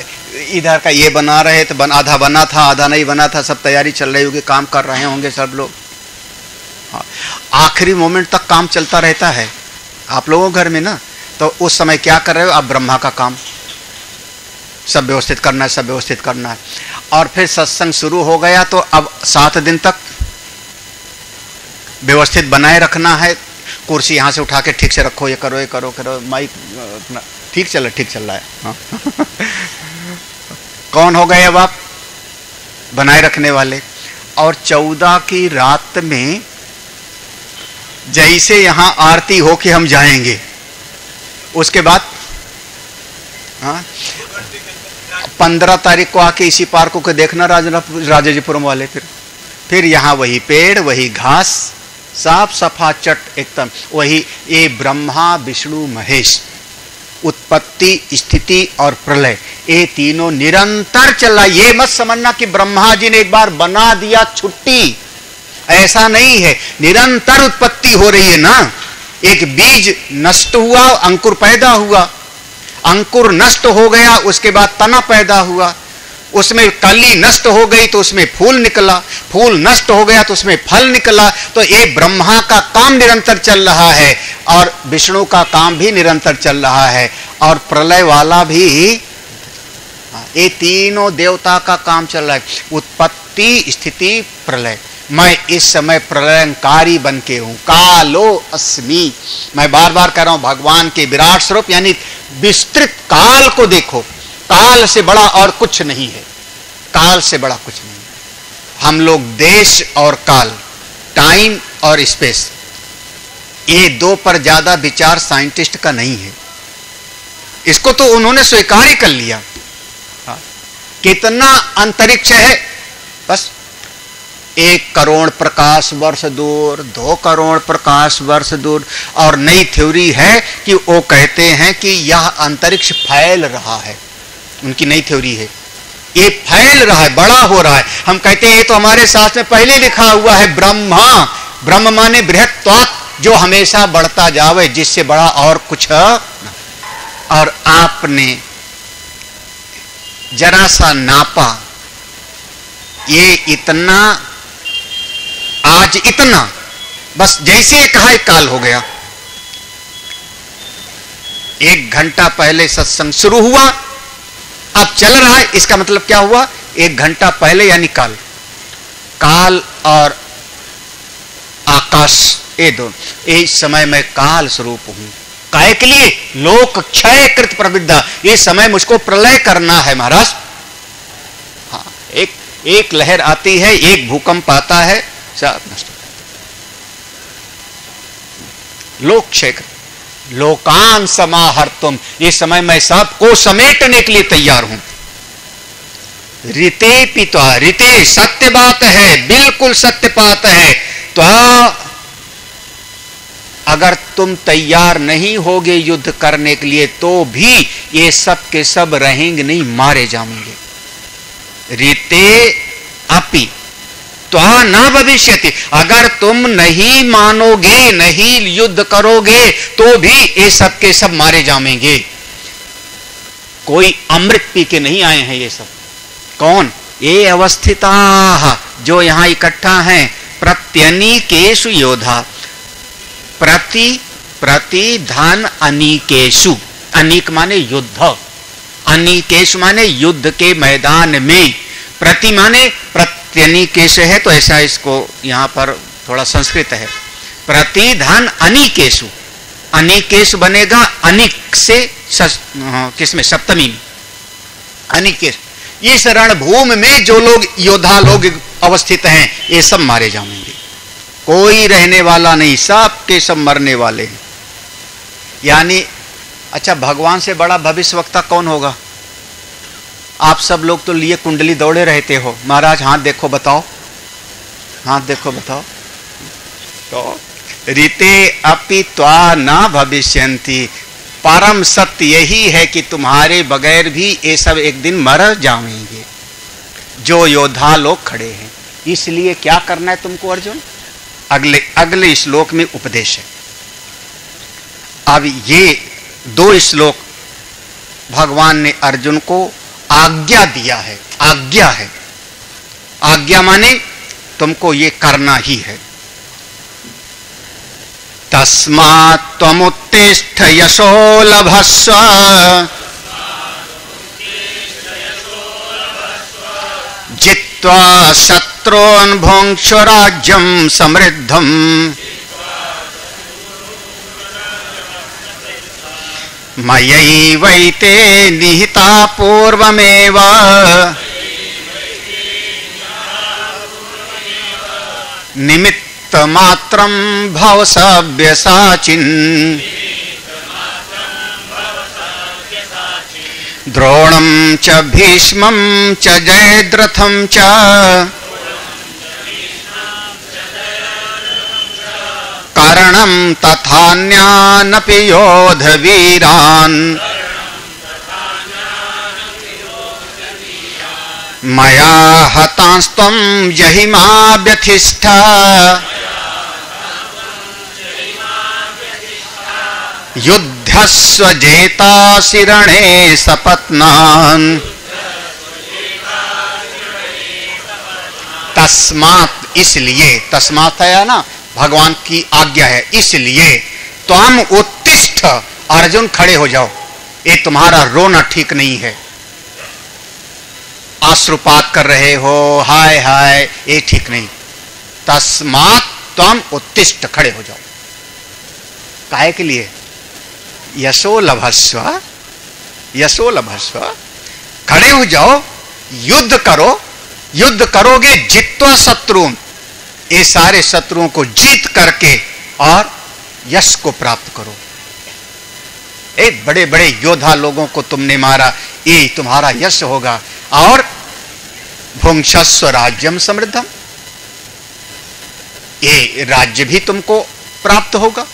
इधर का ये बना रहे तो आधा बना था, आधा नहीं बना था, सब तैयारी चल रही होगी, काम कर रहे होंगे सब लोग। हाँ, आखिरी मोमेंट तक काम चलता रहता है आप लोगों घर में ना। तो उस समय क्या कर रहे हो आप? ब्रह्मा का काम, सब व्यवस्थित करना है, सब व्यवस्थित करना है। और फिर सत्संग शुरू हो गया, तो अब 7 दिन तक व्यवस्थित बनाए रखना है। कुर्सी यहाँ से उठा के ठीक से रखो, ये करो, ये करो, करो। माइक ठीक चल रहा है। हाँ। कौन हो गए अब आप? बनाए रखने वाले। और 14 की रात में जैसे यहां आरती हो के हम जाएंगे, उसके बाद 15 तारीख को आके इसी पार्क को देखना, राजाजीपुरम वाले। फिर यहाँ वही पेड़, वही घास, साफ सफा चट एकदम वही। ये ब्रह्मा विष्णु महेश, उत्पत्ति स्थिति और प्रलय, ये तीनों निरंतर चल रहा। ये मत समझना कि ब्रह्मा जी ने एक बार बना दिया छुट्टी, ऐसा नहीं है। निरंतर उत्पत्ति हो रही है ना। एक बीज नष्ट हुआ, अंकुर पैदा हुआ, अंकुर नष्ट हो गया, उसके बाद तना पैदा हुआ, उसमें कली नष्ट हो गई तो उसमें फूल निकला, फूल नष्ट हो गया तो उसमें फल निकला। तो ये ब्रह्मा का काम निरंतर चल रहा है और विष्णु का काम भी निरंतर चल रहा है और प्रलय वाला भी, ये तीनों देवता का काम चल रहा है, उत्पत्ति स्थिति प्रलय। मैं इस समय प्रलयंकारी बन के हूं, कालो अस्मि। मैं बार बार कह रहा हूं भगवान के विराट स्वरूप यानी विस्तृत काल को देखो, काल से बड़ा और कुछ नहीं है, काल से बड़ा कुछ नहीं। हम लोग देश और काल, टाइम और स्पेस, ये दो पर ज्यादा विचार साइंटिस्ट का नहीं है। इसको तो उन्होंने स्वीकार ही कर लिया। कितना अंतरिक्ष है, बस 1 करोड़ प्रकाश वर्ष दूर, 2 करोड़ प्रकाश वर्ष दूर। और नई थ्योरी है कि वो कहते हैं कि यह अंतरिक्ष फैल रहा है, उनकी नई थ्योरी है, ये फैल रहा है, बड़ा हो रहा है। हम कहते हैं ये तो हमारे शास्त्र में पहले लिखा हुआ है, ब्रह्मा, ब्रह्म माने बृहत्त्वात्, जो हमेशा बढ़ता जावे, जिससे बड़ा और कुछ। और आपने जरा सा नापा, ये इतना, आज इतना, बस जैसे कहा एक काल हो गया। 1 घंटा पहले सत्संग शुरू हुआ, अब चल रहा है, इसका मतलब क्या हुआ? 1 घंटा पहले यानी काल। काल और आकाश, ये दोनों, इस समय मैं काल स्वरूप हूं। काय के लिए? लोक क्षय कृत प्रविद्धा, ये समय मुझको प्रलय करना है महाराज। हाँ, एक लहर आती है, एक भूकंप आता है, सब नष्ट। लोक क्षय कृत, लोकान समाहर्तुम, ये समय मैं सबको समेटने के लिए तैयार हूं। ऋते पित्वा, ऋते सत्य बात है, बिल्कुल सत्य बात है। तो अगर तुम तैयार नहीं होगे युद्ध करने के लिए तो भी ये सब के सब रहेंगे नहीं, मारे जाएंगे। रीते अपि त्वा न भविष्यति, अगर तुम नहीं मानोगे, नहीं युद्ध करोगे तो भी ये सब के सब मारे जाएंगे। कोई अमृत पी के नहीं आए हैं ये सब। कौन? ये अवस्थिता जो यहां इकट्ठा हैं, प्रत्यनीकेषु योधा, प्रति धन अनीकेशु, अनीक माने युद्ध, अनीकेशु माने युद्ध के मैदान में, प्रति माने प्रत्यनीकेश है, तो ऐसा इसको यहां पर थोड़ा संस्कृत है। प्रति धन अनीकेशु, अनीकेश बनेगा अनिक से किसमें? सप्तमी में अनीकेश। इस रणभूमि में जो लोग योद्धा लोग अवस्थित हैं ये सब मारे जाएंगे, कोई रहने वाला नहीं, सब के सब मरने वाले हैं। यानी अच्छा, भगवान से बड़ा भविष्यवक्ता कौन होगा? आप सब लोग तो लिए कुंडली दौड़े रहते हो, महाराज हाथ देखो बताओ, हाथ देखो बताओ। तो रीते अपि त्वा न भविष्यन्ति, परम सत्य यही है कि तुम्हारे बगैर भी ये सब एक दिन मर जाएंगे, जो योद्धा लोग खड़े हैं। इसलिए क्या करना है तुमको अर्जुन? अगले श्लोक में उपदेश है। अब ये 2 श्लोक भगवान ने अर्जुन को आज्ञा दिया है, आज्ञा है। आज्ञा माने तुमको ये करना ही है। तस्मात् त्वमुत्तिष्ठ यशो लभस्व, जित्वा शत्रून् भुङ्क्ष्व राज्यं समृद्धम्, मयैवैते निहिता पूर्वमेव, निमित्तमात्रं भव सव्यसाचिन्, द्रोणं च भीष्मं च जयद्रथं च, कर्णं तथान्यानपि योधवीरान्, मया हतांस्त्वं जहिमा व्यथिष्ठ, युद्धस्व जेतासि रणे सपत्नान्, तस्मात् इसलिए, तस्मात् है ना भगवान की आज्ञा है, इसलिए त्वम उत्तिष्ठ, अर्जुन खड़े हो जाओ, ये तुम्हारा रोना ठीक नहीं है, आश्रुपात कर रहे हो, हाय हाय, ये ठीक नहीं। तस्मात् त्वम उत्तिष्ठ, खड़े हो जाओ। काहे के लिए? यशो लभस्व, यशो लभस्व, खड़े हो जाओ, युद्ध करो, युद्ध करोगे जित्वा शत्रुओं, ये सारे शत्रुओं को जीत करके और यश को प्राप्त करो। एक बड़े बड़े योद्धा लोगों को तुमने मारा, ये तुम्हारा यश होगा, और भुंक्षस्व राज्यम समृद्धम, ये राज्य भी तुमको प्राप्त होगा।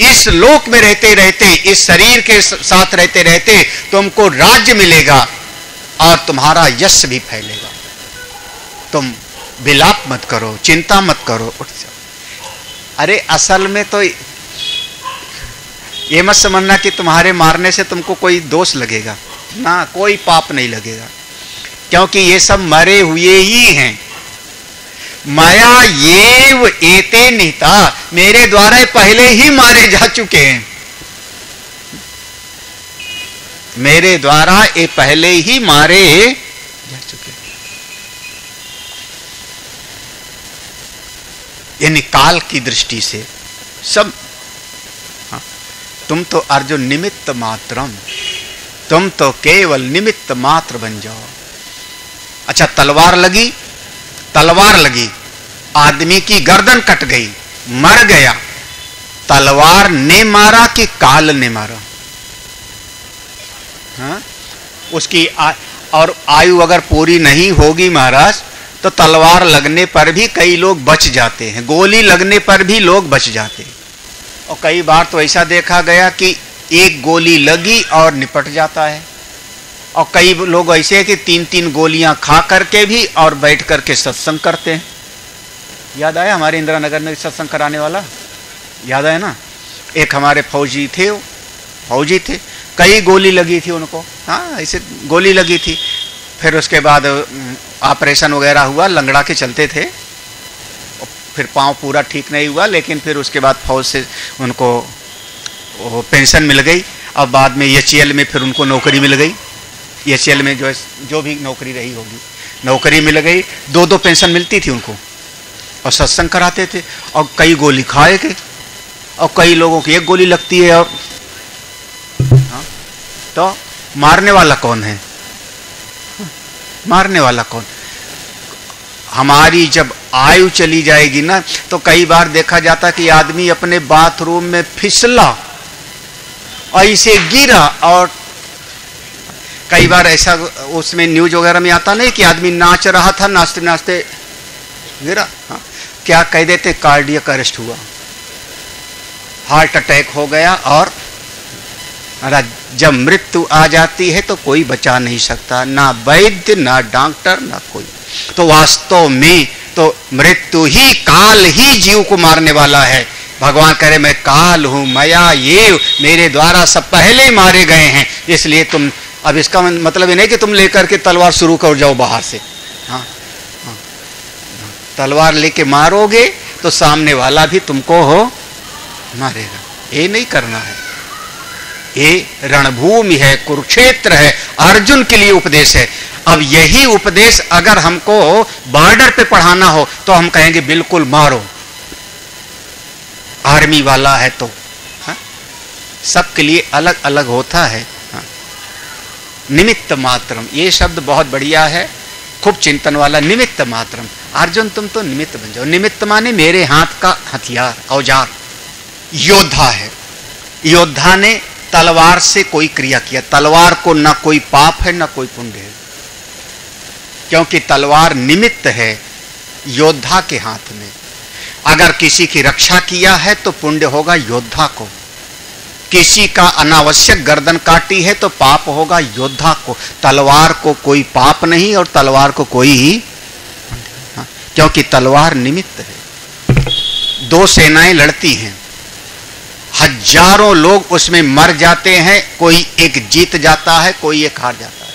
इस लोक में रहते रहते, इस शरीर के साथ रहते रहते तुमको राज्य मिलेगा और तुम्हारा यश भी फैलेगा। तुम विलाप मत करो, चिंता मत करो, उठ जाओ। अरे असल में तो ये मत समझना कि तुम्हारे मारने से तुमको कोई दोष लगेगा ना, कोई पाप नहीं लगेगा, क्योंकि ये सब मरे हुए ही हैं। माया येव एते निहिता, मेरे द्वारा पहले ही मारे जा चुके हैं, मेरे द्वारा ये पहले ही मारे जा चुके हैं। यानी काल की दृष्टि से सब। हाँ, तुम तो अर्जुन निमित्त मात्रम, तुम तो केवल निमित्त मात्र बन जाओ। अच्छा, तलवार लगी, तलवार लगी, आदमी की गर्दन कट गई, मर गया, तलवार ने मारा कि काल ने मारा? हाँ? उसकी और आयु अगर पूरी नहीं होगी महाराज, तो तलवार लगने पर भी कई लोग बच जाते हैं, गोली लगने पर भी लोग बच जाते हैं। और कई बार तो ऐसा देखा गया कि एक गोली लगी और निपट जाता है, और कई लोग ऐसे हैं कि 3-3 गोलियां खा करके भी और बैठ करके सत्संग करते हैं। याद आया हमारे इंदिरा नगर में सत्संग कराने वाला, याद आया ना? एक हमारे फौजी थे, फौजी थे, कई गोली लगी थी उनको, हाँ ऐसे गोली लगी थी। फिर उसके बाद ऑपरेशन वगैरह हुआ, लंगड़ा के चलते थे, फिर पाँव पूरा ठीक नहीं हुआ, लेकिन फिर उसके बाद फौज से उनको पेंशन मिल गई। अब बाद में एचएएल में फिर उनको नौकरी मिल गई, एचएएल में जो भी नौकरी रही होगी, नौकरी मिल गई, 2-2 पेंशन मिलती थी उनको, और सत्संग कराते थे। और कई गोली खाए गए, और कई लोगों की एक गोली लगती है। और हाँ, तो मारने वाला कौन है? मारने वाला कौन? हमारी जब आयु चली जाएगी ना, तो कई बार देखा जाता कि आदमी अपने बाथरूम में फिसला, ऐसे गिरा, और कई बार ऐसा उसमें न्यूज वगैरह में आता नहीं कि आदमी नाच रहा था, नाचते नाचते गिरा। हाँ, क्या कह देते? कार्डियक अरेस्ट हुआ, हार्ट अटैक हो गया। और जब मृत्यु आ जाती है तो कोई बचा नहीं सकता, ना वैद्य, ना डॉक्टर, ना कोई। तो वास्तव में तो मृत्यु ही, काल ही जीव को मारने वाला है। भगवान करे मैं काल हूं, मया ये, मेरे द्वारा सब पहले मारे गए हैं, इसलिए तुम, अब इसका मतलब ये नहीं कि तुम लेकर के तलवार शुरू कर जाओ बाहर से। हाँ, हाँ, तलवार लेके मारोगे तो सामने वाला भी तुमको हो मारेगा, ये नहीं करना है। ये रणभूमि है, कुरुक्षेत्र है, अर्जुन के लिए उपदेश है। अब यही उपदेश अगर हमको बॉर्डर पे पढ़ाना हो तो हम कहेंगे बिल्कुल मारो, आर्मी वाला है तो। हाँ? सबके लिए अलग अलग होता है। हाँ? निमित्त मात्रम, ये शब्द बहुत बढ़िया है, खूब चिंतन वाला। निमित्त मात्रम, अर्जुन तुम तो निमित्त बन जाओ। निमित्त माने मेरे हाथ का हथियार, औजार। योद्धा है, योद्धा ने तलवार से कोई क्रिया किया, तलवार को ना कोई पाप है ना कोई पुण्य है, क्योंकि तलवार निमित्त है योद्धा के हाथ में। अगर किसी की रक्षा किया है तो पुण्य होगा योद्धा को, किसी का अनावश्यक गर्दन काटी है तो पाप होगा योद्धा को। तलवार को कोई पाप नहीं और तलवार को कोई, क्योंकि तलवार निमित्त है। 2 सेनाएं लड़ती हैं, हजारों लोग उसमें मर जाते हैं, कोई एक जीत जाता है, कोई एक हार जाता है।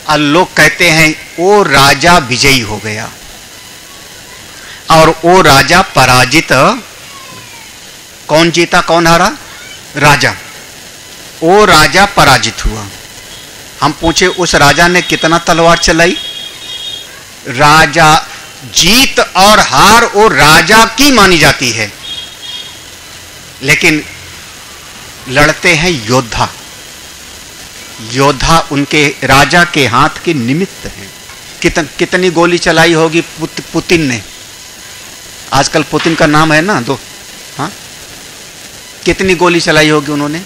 और लोग कहते हैं वो राजा विजयी हो गया, और वो राजा पराजित। कौन जीता कौन हारा? राजा। वो राजा पराजित हुआ। हम पूछे उस राजा ने कितना तलवार चलाई? राजा जीत और हार वो राजा की मानी जाती है, लेकिन लड़ते हैं योद्धा। योद्धा उनके राजा के हाथ के निमित्त हैं। कितनी गोली चलाई होगी पुतिन ने? आजकल पुतिन का नाम है ना दो, हाँ, कितनी गोली चलाई होगी उन्होंने?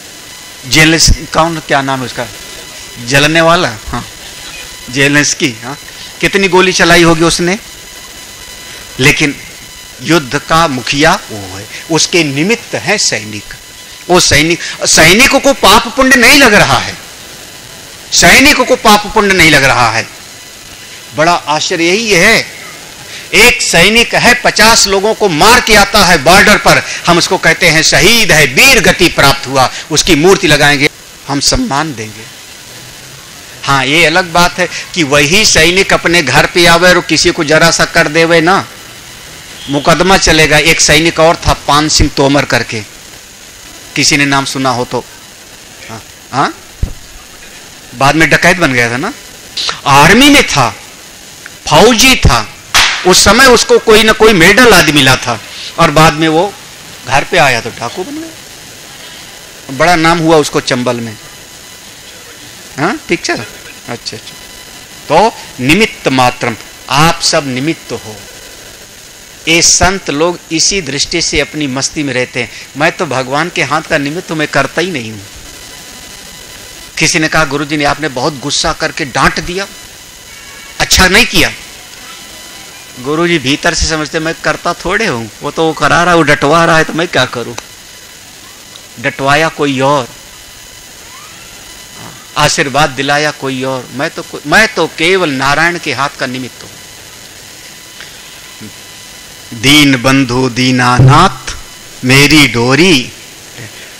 कौन, क्या नाम है उसका, जलने वाला, हाँ, जेलेंस्की, हाँ, कितनी गोली चलाई होगी उसने? लेकिन युद्ध का मुखिया वो है, उसके निमित्त है सैनिक। वो सैनिकों को पाप पुण्य नहीं लग रहा है, सैनिकों को पाप पुण्य नहीं लग रहा है। बड़ा आश्चर्य यही है, एक सैनिक है 50 लोगों को मार के आता है बॉर्डर पर, हम उसको कहते हैं शहीद है, वीर गति प्राप्त हुआ, उसकी मूर्ति लगाएंगे, हम सम्मान देंगे। हाँ, ये अलग बात है कि वही सैनिक अपने घर पे आवे और किसी को जरा सा कर देवे ना, मुकदमा चलेगा। एक सैनिक और था, पान सिंह तोमर करके, किसी ने नाम सुना हो तो, हाँ, बाद में डकैत बन गया था ना, आर्मी में था, फौजी था। उस समय उसको कोई ना कोई मेडल आदि मिला था, और बाद में वो घर पे आया तो डाकू बन गया। बड़ा नाम हुआ उसको चंबल में, हाँ, पिक्चर। अच्छा अच्छा, तो निमित्त मात्रम, आप सब निमित्त हो। ये संत लोग इसी दृष्टि से अपनी मस्ती में रहते हैं। मैं तो भगवान के हाथ का निमित्त मैं करता ही नहीं हूं। किसी ने कहा गुरुजी ने आपने बहुत गुस्सा करके डांट दिया, अच्छा नहीं किया। गुरुजी भीतर से समझते मैं करता थोड़े हूं, वो तो वो करा रहा है, वो डटवा रहा है, तो मैं क्या करूं? डटवाया कोई और, आशीर्वाद दिलाया कोई और, मैं तो केवल नारायण के हाथ का निमित्त हूं। दीन बंधु दीनानाथ मेरी डोरी,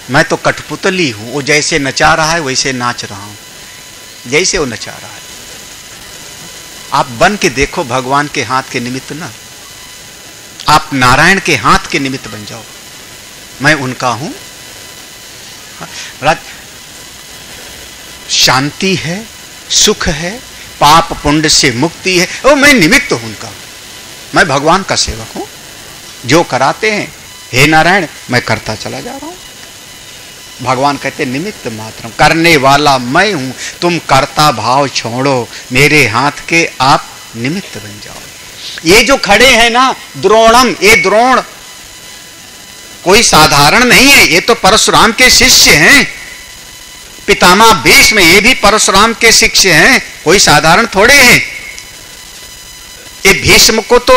मैं तो कठपुतली हूं। वो जैसे नचा रहा है वैसे नाच रहा हूं, जैसे वो नचा रहा है। आप बन के देखो भगवान के हाथ के निमित्त ना, आप नारायण के हाथ के निमित्त बन जाओ। मैं उनका हूं, शांति है, सुख है, पाप पुण्य से मुक्ति है, और मैं निमित्त हूं उनका। मैं भगवान का सेवक हूं, जो कराते हैं हे नारायण मैं करता चला जा रहा हूं। भगवान कहते निमित्त मात्रम, करने वाला मैं हूं, तुम कर्ता भाव छोड़ो, मेरे हाथ के आप निमित्त बन जाओ। ये जो खड़े हैं ना द्रोणम, ये द्रोण कोई साधारण नहीं है, ये तो परशुराम के शिष्य हैं। पितामह भीष्म ये भी परशुराम के शिष्य हैं, कोई साधारण थोड़े हैं। ये भीष्म को तो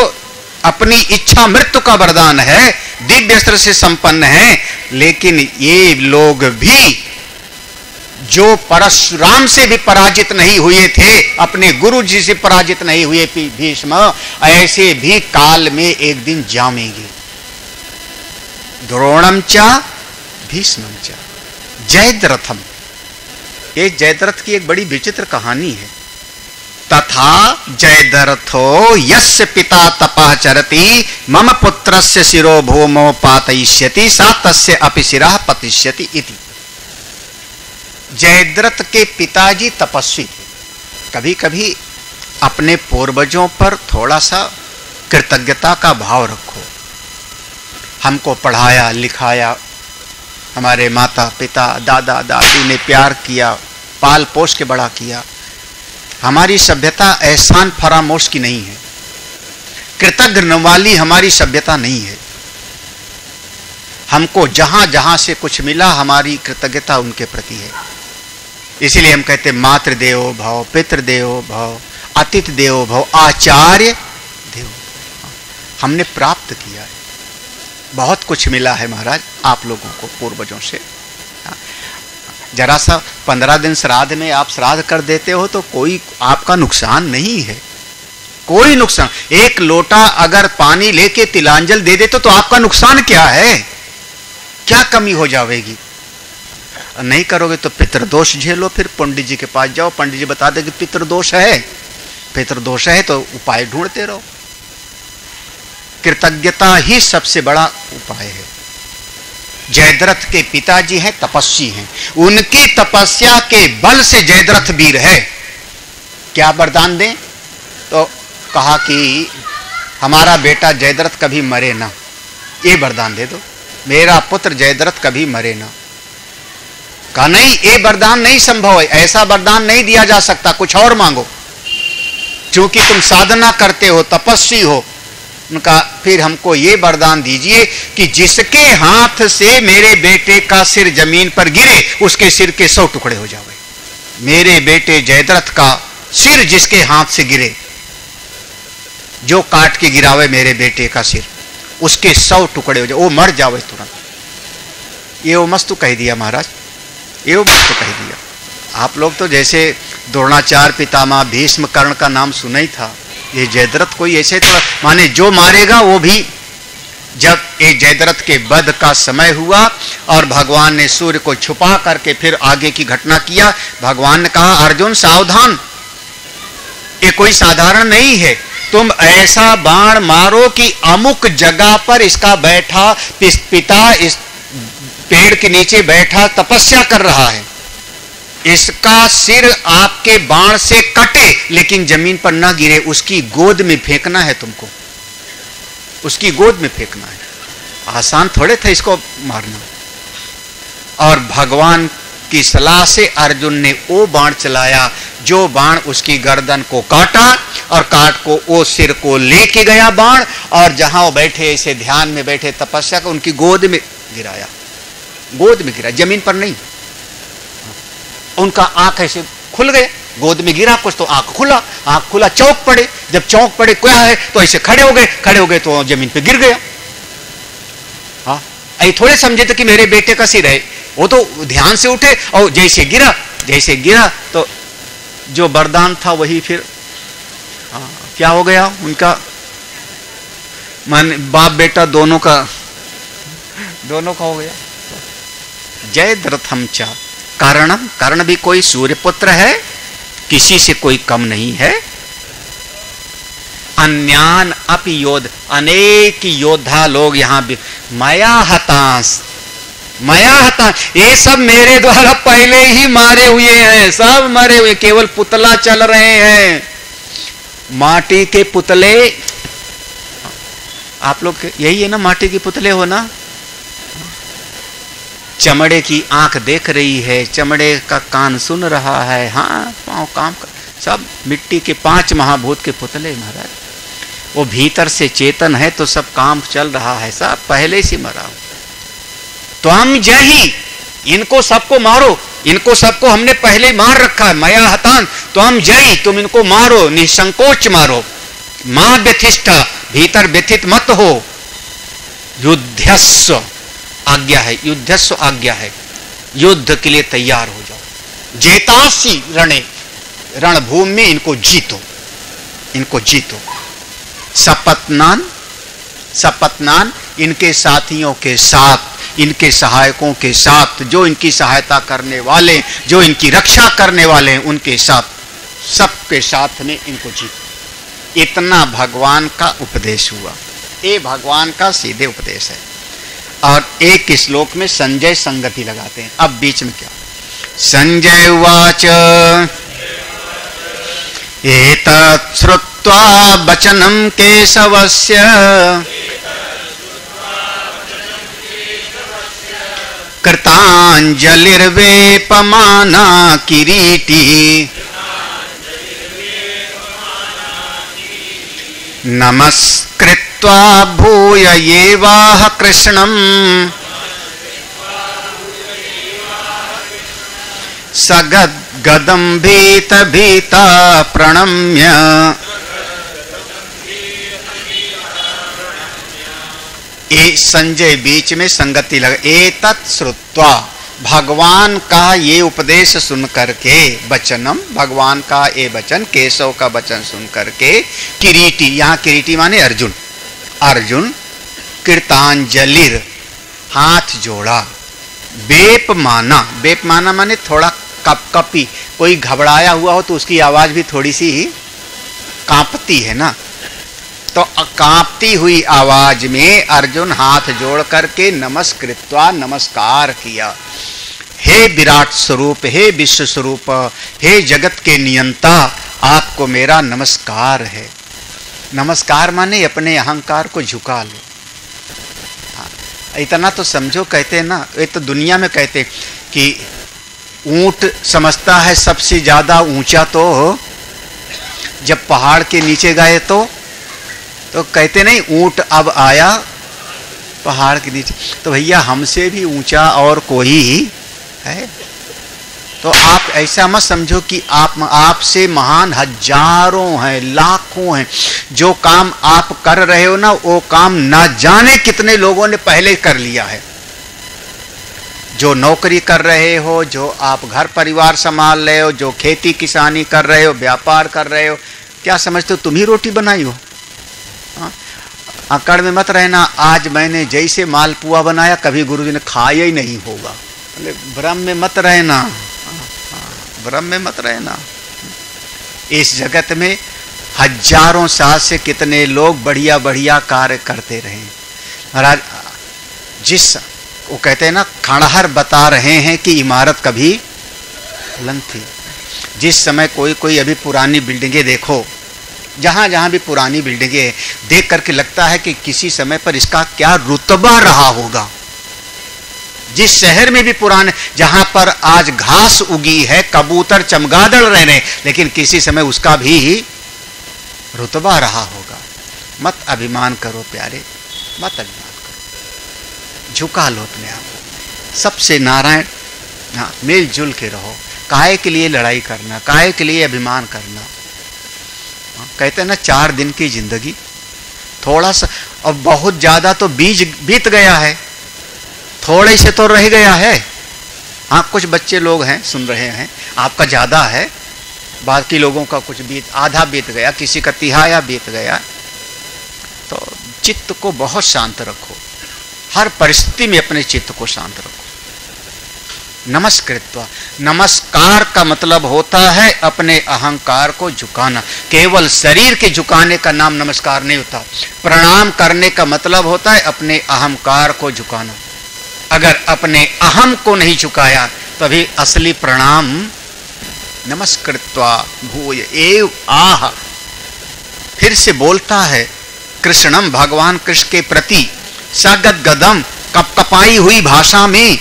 अपनी इच्छा मृत्यु का वरदान है, दिव्य अस्त्र से संपन्न है, लेकिन ये लोग भी जो परशुराम से भी पराजित नहीं हुए थे, अपने गुरु जी से पराजित नहीं हुए भीष्म, ऐसे भी काल में एक दिन जामेंगे। द्रोणम चा भीष्मम चा जयद्रथम। ये जयद्रथ की एक बड़ी विचित्र कहानी है। तथा जयद्रथो यस्य पिता तपः चरति मम पुत्रस्य शिरो भूमो पातयिष्यति सा तस्य अपि शिरः पतिष्यति इति। जयद्रथ के पिताजी तपस्वी थे। कभी कभी अपने पूर्वजों पर थोड़ा सा कृतज्ञता का भाव रखो। हमको पढ़ाया लिखाया, हमारे माता पिता दादा दादी ने प्यार किया, पाल पोष के बड़ा किया। हमारी सभ्यता एहसान फरामोश की नहीं है, कृतज्ञ वाली हमारी सभ्यता नहीं है। हमको जहां जहां से कुछ मिला हमारी कृतज्ञता उनके प्रति है। इसीलिए हम कहते मातृ देवो भव, पितृ देवो भव, अतिथि देवो भव, आचार्य देवो भव। हमने प्राप्त किया है, बहुत कुछ मिला है महाराज आप लोगों को पूर्वजों से। जरा सा 15 दिन श्राद्ध में आप श्राद्ध कर देते हो तो कोई आपका नुकसान नहीं है, कोई नुकसान। एक लोटा अगर पानी लेके तिलांजल दे देते तो आपका नुकसान क्या है, क्या कमी हो जाएगी? नहीं करोगे तो पितृदोष झेलो, फिर पंडित जी के पास जाओ, पंडित जी बता दे कि पितृदोष है, पितृदोष है तो उपाय ढूंढते रहो। कृतज्ञता ही सबसे बड़ा उपाय है। जयद्रथ के पिताजी हैं, तपस्वी हैं, उनकी तपस्या के बल से जयद्रथ वीर है। क्या वरदान दें? तो कहा कि हमारा बेटा जयद्रथ कभी मरे ना, ये वरदान दे दो, मेरा पुत्र जयद्रथ कभी मरे ना। कहा नहीं, ये वरदान नहीं संभव है, ऐसा वरदान नहीं दिया जा सकता, कुछ और मांगो, क्योंकि तुम साधना करते हो, तपस्वी हो। उनका फिर हमको ये वरदान दीजिए कि जिसके हाथ से मेरे बेटे का सिर जमीन पर गिरे उसके सिर के 100 टुकड़े हो जावे। मेरे बेटे जयद्रथ का सिर जिसके हाथ से गिरे, जो काट के गिरावे मेरे बेटे का सिर, उसके 100 टुकड़े हो जाए, वो मर जावे तुरंत। ये वो मस्त कह दिया महाराज, ये वो मस्त कह दिया। आप लोग तो जैसे द्रोणाचार्य पितामह भीष्म कर्ण का नाम सुना ही था, ये जयद्रथ कोई ऐसे तो माने जो मारेगा वो भी। जब ये जयद्रथ के वध का समय हुआ और भगवान ने सूर्य को छुपा करके फिर आगे की घटना किया, भगवान ने कहा अर्जुन सावधान, ये कोई साधारण नहीं है, तुम ऐसा बाण मारो कि अमुक जगह पर इसका बैठा पिता इस पेड़ के नीचे बैठा तपस्या कर रहा है, इसका सिर आपके बाण से कटे लेकिन जमीन पर ना गिरे, उसकी गोद में फेंकना है तुमको, उसकी गोद में फेंकना है। आसान थोड़े था इसको मारना। और भगवान की सलाह से अर्जुन ने वो बाण चलाया जो बाण उसकी गर्दन को काटा, और काट को वो सिर को लेके गया बाण, और जहां वो बैठे ऐसे ध्यान में बैठे तपस्या को, उनकी गोद में गिराया, गोद में गिरा, जमीन पर नहीं। उनका आंख ऐसे खुल गए, गोद में गिरा कुछ तो आंख खुला, चौंक पड़े, जब चौंक पड़े क्या है तो ऐसे खड़े हो गए तो जमीन पे गिर गया। हाँ, ऐसे थोड़े समझे थे कि मेरे बेटे का सिर है, वो तो ध्यान से उठे और जैसे गिरा तो जो वरदान था वही फिर क्या हो गया उनका, मान बाप बेटा दोनों का हो गया। जयद्रथम चा कारणम, कर्ण भी कोई सूर्यपुत्र है, किसी से कोई कम नहीं है। अन्यान अपि योद्ध, अनेक योद्धा लोग यहां भी, मया हतांस, ये सब मेरे द्वारा पहले ही मारे हुए हैं, सब मरे हुए, केवल पुतला चल रहे हैं, माटी के पुतले। आप लोग यही है ना, माटी के पुतले हो ना। चमड़े की आंख देख रही है, चमड़े का कान सुन रहा है, हाँ पांव काम कर, सब मिट्टी के 5 महाभूत के पुतले महाराज। वो भीतर से चेतन है तो सब काम चल रहा है, सब पहले से मरा हो। तो हम जही, इनको सबको मारो, इनको सबको हमने पहले मार रखा है, मया हतान, तो हम जही, तुम इनको मारो, निसंकोच मारो, मां व्यथिष्ठा, भीतर व्यथित मत हो। युद्धस्व आज्ञा है, युद्धस्व आज्ञा है, युद्ध के लिए तैयार हो जाओ। जेतासी रणे, रणभूमि में इनको जीतो। सपत्नान इनके साथियों के साथ, इनके सहायकों के साथ, जो इनकी सहायता करने वाले, जो इनकी रक्षा करने वाले हैं, उनके साथ, सबके साथ में इनको जीतो। इतना भगवान का उपदेश हुआ, ये भगवान का सीधे उपदेश है। और एक श्लोक में संजय संगति लगाते हैं। अब बीच में क्या, संजय उवाच एतत् श्रुत्वा वचनं केशवस्य कृताञ्जलिर्वेपमाना किरीटी नमस्कृत्वा भूय एवाह कृष्णं सगद्गदं भीता प्रणम्य। ये संजय बीच में संगति लगा। एतत् श्रुत्वा, भगवान का ये उपदेश सुन करके, वचनम भगवान का ये वचन, केशव का वचन सुन करके, किरीटी, यहाँ किरीटी माने अर्जुन, अर्जुन कृतांजलिर हाथ जोड़ा, बेप माना माने थोड़ा कपकपी, कोई घबराया हुआ हो तो उसकी आवाज भी थोड़ी सी कांपती है ना, तो कांपती हुई आवाज में अर्जुन हाथ जोड़ करके नमस्कृत्वा नमस्कार किया। हे विराट स्वरूप, हे विश्व स्वरूप, हे जगत के नियंता, आपको मेरा नमस्कार है। नमस्कार माने अपने अहंकार को झुका लो। इतना तो समझो, कहते हैं ना, ये तो दुनिया में कहते कि ऊंट समझता है सबसे ज्यादा ऊंचा, तो जब पहाड़ के नीचे गए तो कहते नहीं ऊंट अब आया पहाड़ के नीचे। तो भैया हमसे भी ऊंचा और कोई है? तो आप ऐसा मत समझो कि आपसे महान हजारों हैं, लाखों हैं। जो काम आप कर रहे हो ना, वो काम ना जाने कितने लोगों ने पहले कर लिया है। जो नौकरी कर रहे हो, जो आप घर परिवार संभाल रहे हो, जो खेती किसानी कर रहे हो, व्यापार कर रहे हो, क्या समझते हो तुम ही रोटी बनाई हो? अकड़ में मत रहना, आज मैंने जैसे मालपुआ बनाया कभी गुरुजी ने खाया ही नहीं होगा। भ्रम में मत रहना, भ्रम में मत रहना। इस जगत में हजारों साल से कितने लोग बढ़िया बढ़िया कार्य करते रहे। महाराज जिस वो कहते हैं ना, खंडहर बता रहे हैं कि इमारत कभी बुलंद थी। जिस समय कोई अभी पुरानी बिल्डिंगें देखो, जहां जहां भी पुरानी बिल्डिंगें देख करके लगता है कि किसी समय पर इसका क्या रुतबा रहा होगा। जिस शहर में भी पुराने, जहां पर आज घास उगी है, कबूतर चमगादड़ रहे हैं, लेकिन किसी समय उसका भी रुतबा रहा होगा। मत अभिमान करो प्यारे, मत अभिमान करो, झुका लो अपने आप को। सबसे नारायण, हाँ, मिलजुल के रहो। काहे के लिए लड़ाई करना, काहे के लिए अभिमान करना? कहते हैं ना 4 दिन की जिंदगी, थोड़ा सा और बहुत ज्यादा तो बीत गया है, थोड़े से तो रह गया है। हाँ, कुछ बच्चे लोग हैं सुन रहे हैं, आपका ज्यादा है, बाकी लोगों का कुछ आधा बीत गया, किसी का तिहाया बीत गया। तो चित्त को बहुत शांत रखो, हर परिस्थिति में अपने चित्त को शांत रखो। नमस्कृत्वा, नमस्कार का मतलब होता है अपने अहंकार को झुकाना। केवल शरीर के झुकाने का नाम नमस्कार नहीं होता। प्रणाम करने का मतलब होता है अपने अहंकार को झुकाना। अगर अपने अहम को नहीं झुकाया तभी असली प्रणाम। नमस्कृत्वा भूय एव आह, फिर से बोलता है कृष्णम, भगवान कृष्ण के प्रति सगद गदम, कपकपाई हुई भाषा में,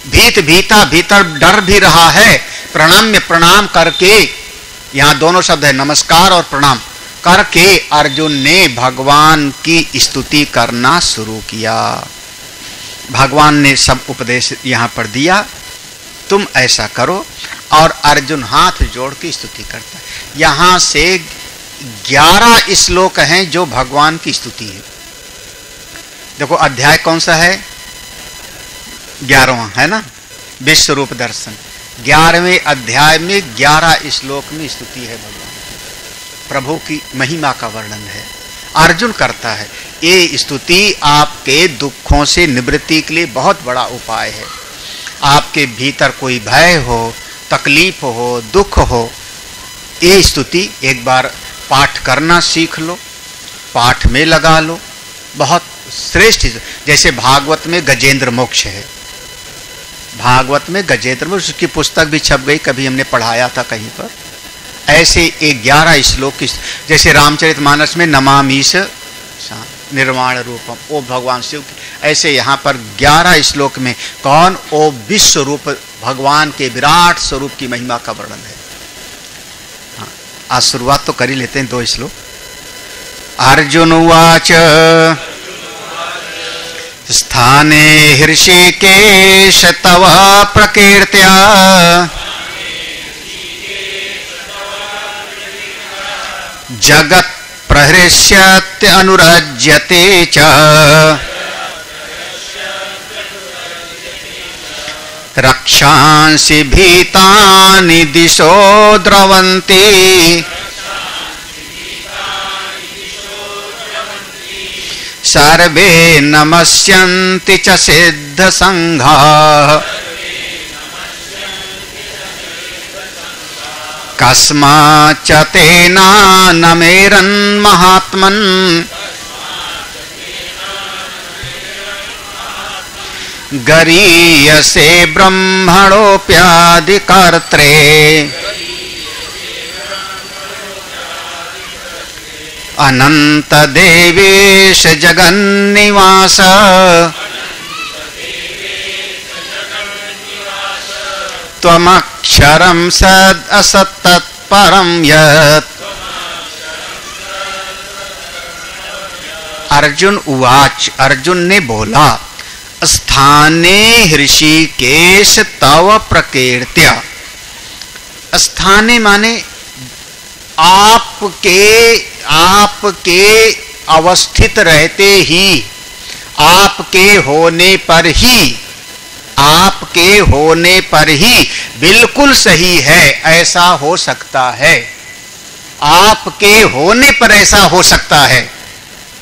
भीतर डर भी रहा है। प्रणाम में प्रणाम करके, यहां दोनों शब्द है, नमस्कार और प्रणाम करके अर्जुन ने भगवान की स्तुति करना शुरू किया। भगवान ने सब उपदेश यहां पर दिया, तुम ऐसा करो। और अर्जुन हाथ जोड़ के स्तुति करता है। यहां से 11 श्लोक हैं जो भगवान की स्तुति है। देखो अध्याय कौन सा है? 11वां है ना, विश्व रूप दर्शन। 11वें अध्याय में 11 श्लोक में स्तुति है भगवान, प्रभु की महिमा का वर्णन है। अर्जुन करता है। ये स्तुति आपके दुखों से निवृत्ति के लिए बहुत बड़ा उपाय है। आपके भीतर कोई भय हो, तकलीफ हो, दुख हो, ये स्तुति एक बार पाठ करना सीख लो, पाठ में लगा लो। बहुत श्रेष्ठ, जैसे भागवत में गजेंद्र मोक्ष है, भागवत में गजेंद्र मोक्ष, उसकी पुस्तक भी छप गई, कभी हमने पढ़ाया था कहीं पर। ऐसे 11 श्लोक की, जैसे रामचरितमानस में नमामीश निर्वाण रूपम, ओ भगवान शिव की, ऐसे यहाँ पर 11 श्लोक में कौन? ओ विश्व रूप भगवान के विराट स्वरूप की महिमा का वर्णन है। हाँ, आज शुरुआत तो कर ही लेते हैं 2 श्लोक। अर्जुन उवाच स्थाने हृषिकेश तव प्रकीर्त्या जगत् प्रहृष्यत्य अनुरज्यते च रक्षांसि भीतानि दिशो द्रवन्ति सर्वे नमस्यन्ति च सिद्ध संघाः कस्माच्च तेना नमेरन् महात्मन् गरीयसे ब्रह्मणोऽप्यादिकर्त्रे अनंत देवेश जगन्निवास त्वमक्षरं सद् असत्तत्परं यत्। अर्जुन उवाच, अर्जुन ने बोला, स्थाने ऋषिकेश तव प्रकीर्त्य। स्थाने माने आपके अवस्थित रहते ही, आपके होने पर ही बिल्कुल सही है, ऐसा हो सकता है। आपके होने पर ऐसा हो सकता है,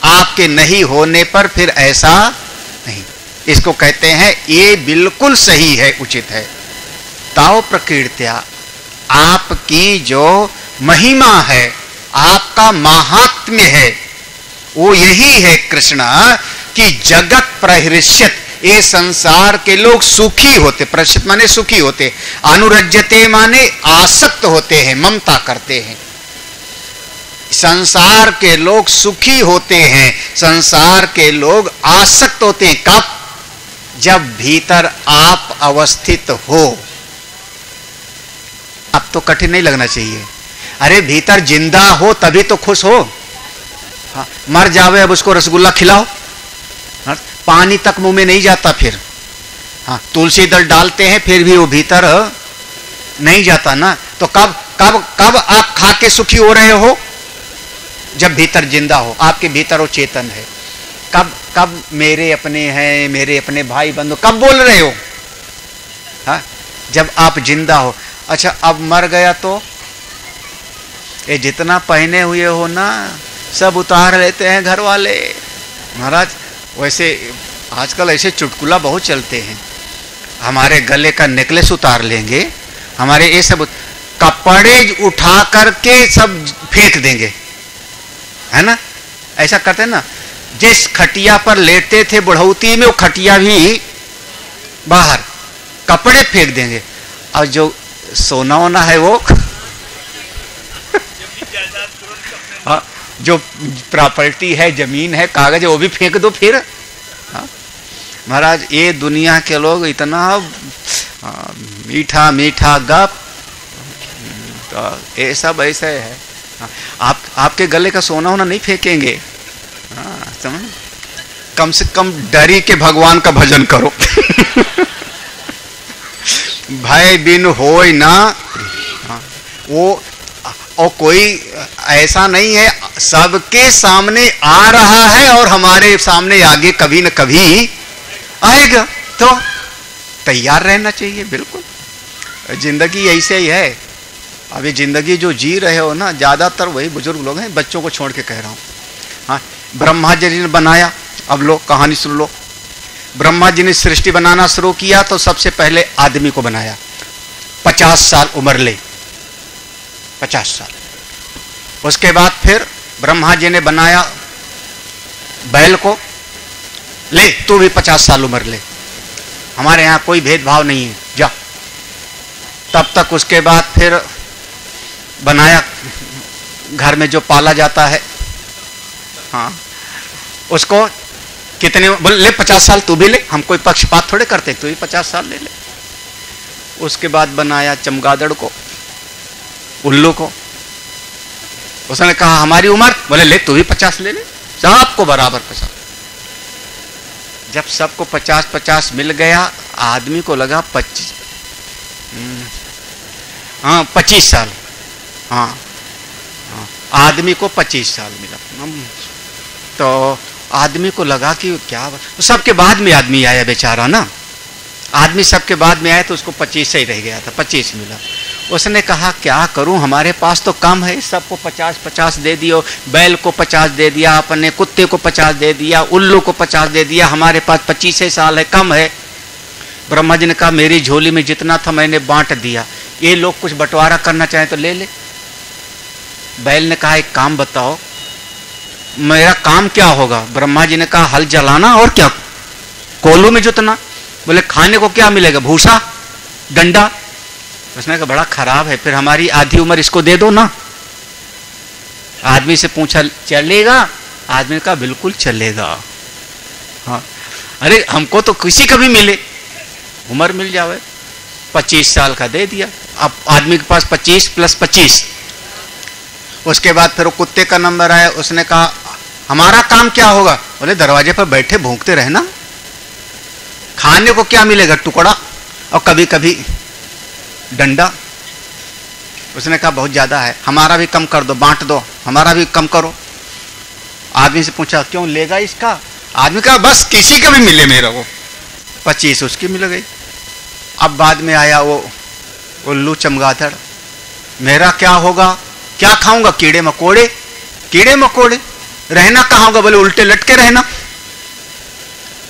आपके नहीं होने पर फिर ऐसा नहीं। इसको कहते हैं ये बिल्कुल सही है, उचित है। ताओ प्रकीर्त्या, आपकी जो महिमा है, आपका महात्म्य है, वो यही है कृष्ण कि जगत प्रहृष्यत, ये संसार के लोग सुखी होते, प्रहृष्यत माने सुखी होते, अनुरज्यते माने आसक्त होते हैं, ममता करते हैं। संसार के लोग सुखी होते हैं, संसार के लोग आसक्त होते हैं। कब? जब भीतर आप अवस्थित हो। अब तो कठिन नहीं लगना चाहिए। अरे भीतर जिंदा हो तभी तो खुश हो। हाँ, मर जावे अब उसको रसगुल्ला खिलाओ, हाँ, पानी तक मुंह में नहीं जाता फिर। हाँ, तुलसी दल डालते हैं फिर भी वो भीतर नहीं जाता ना। तो कब कब कब आप खा के सुखी हो रहे हो? जब भीतर जिंदा हो, आपके भीतर वो चेतन है। कब कब मेरे अपने हैं, मेरे अपने भाई बंधु, कब बोल रहे हो? हाँ, जब आप जिंदा हो। अच्छा, अब मर गया तो ये जितना पहने हुए हो ना सब उतार लेते हैं घर वाले। महाराज वैसे आजकल ऐसे चुटकुला बहुत चलते हैं। हमारे गले का नेकलेस उतार लेंगे, हमारे ये सब कपड़े उठा करके सब फेंक देंगे, है ना? ऐसा करते हैं ना। जिस खटिया पर लेटते थे बुढ़ौती में, वो खटिया भी बाहर, कपड़े फेंक देंगे। और जो सोना होना है वो जो प्रॉपर्टी है, जमीन है, कागज है, वो भी फेंक दो फिर। महाराज ये दुनिया के लोग इतना मीठा मीठा गप, तो ये सब ऐसे है। आपके गले का सोना होना नहीं फेंकेंगे। समझ? कम से कम डरी के भगवान का भजन करो। भय बिन होय ना। वो और कोई ऐसा नहीं है, सबके सामने आ रहा है और हमारे सामने आगे कभी न कभी आएगा, तो तैयार रहना चाहिए। बिल्कुल जिंदगी ऐसे ही है। अभी जिंदगी जो जी रहे हो ना, ज्यादातर वही बुजुर्ग लोग हैं, बच्चों को छोड़ के कह रहा हूं। हाँ, ब्रह्मा जी ने बनाया, अब लो कहानी सुन लो। ब्रह्मा जी ने सृष्टि बनाना शुरू किया तो सबसे पहले आदमी को बनाया। 50 साल उम्र ले, 50 साल। उसके बाद फिर ब्रह्मा जी ने बनाया बैल को, ले तू भी 50 साल उम्र ले, हमारे यहां कोई भेदभाव नहीं है, जा। तब तक उसके बाद फिर बनाया घर में जो पाला जाता है, हाँ, उसको कितने बोले, ले 50 साल तू भी ले, हम कोई पक्षपात थोड़े करते, तू भी 50 साल ले ले। उसके बाद बनाया चमगादड़ को, उल्लू को। उसने कहा हमारी उम्र, बोले ले तू भी 50 ले ले, सबको बराबर 50। जब सबको 50-50 मिल गया, आदमी को लगा 25 साल। हाँ, आदमी को 25 साल मिला। तो आदमी को लगा कि क्या, तो सबके बाद में आदमी आया बेचारा ना। आदमी सबके बाद में आया तो उसको 25 से ही रह गया था, 25 मिला। उसने कहा क्या करूं, हमारे पास तो कम है, सबको 50-50 दे दियो। बैल को 50 दे दिया, अपने कुत्ते को 50 दे दिया, उल्लू को 50 दे दिया, हमारे पास 25 साल है, कम है। ब्रह्मा जी ने कहा मेरी झोली में जितना था मैंने बांट दिया, ये लोग कुछ बंटवारा करना चाहें तो ले ले। बैल ने कहा एक काम बताओ, मेरा काम क्या होगा? ब्रह्मा जी ने कहा हल जलाना और क्या, कोलू में जुतना। बोले खाने को क्या मिलेगा? भूसा, डंडा। उसने कहा बड़ा खराब है, फिर हमारी आधी उम्र इसको दे दो ना। आदमी से पूछा चलेगा? आदमी ने कहा बिल्कुल चलेगा। हाँ, अरे हमको तो किसी का भी मिले, उम्र मिल जावे। 25 साल का दे दिया। अब आदमी के पास 25 + 25। उसके बाद फिर वो कुत्ते का नंबर आया। उसने कहा हमारा काम क्या होगा? बोले दरवाजे पर बैठे भूखते रहना। खाने को क्या मिलेगा? टुकड़ा और कभी कभी डंडा। उसने कहा बहुत ज्यादा है, हमारा भी कम कर दो, बांट दो, हमारा भी कम करो। आदमी से पूछा क्यों लेगा इसका? आदमी कहा बस किसी का भी मिले मेरा को। 25 उसकी मिल गई। अब बाद में आया वो उल्लू चमगादड़। मेरा क्या होगा? क्या खाऊंगा? कीड़े मकोड़े। कीड़े मकोड़े रहना कहाँ होगा? बोले उल्टे लटके रहना,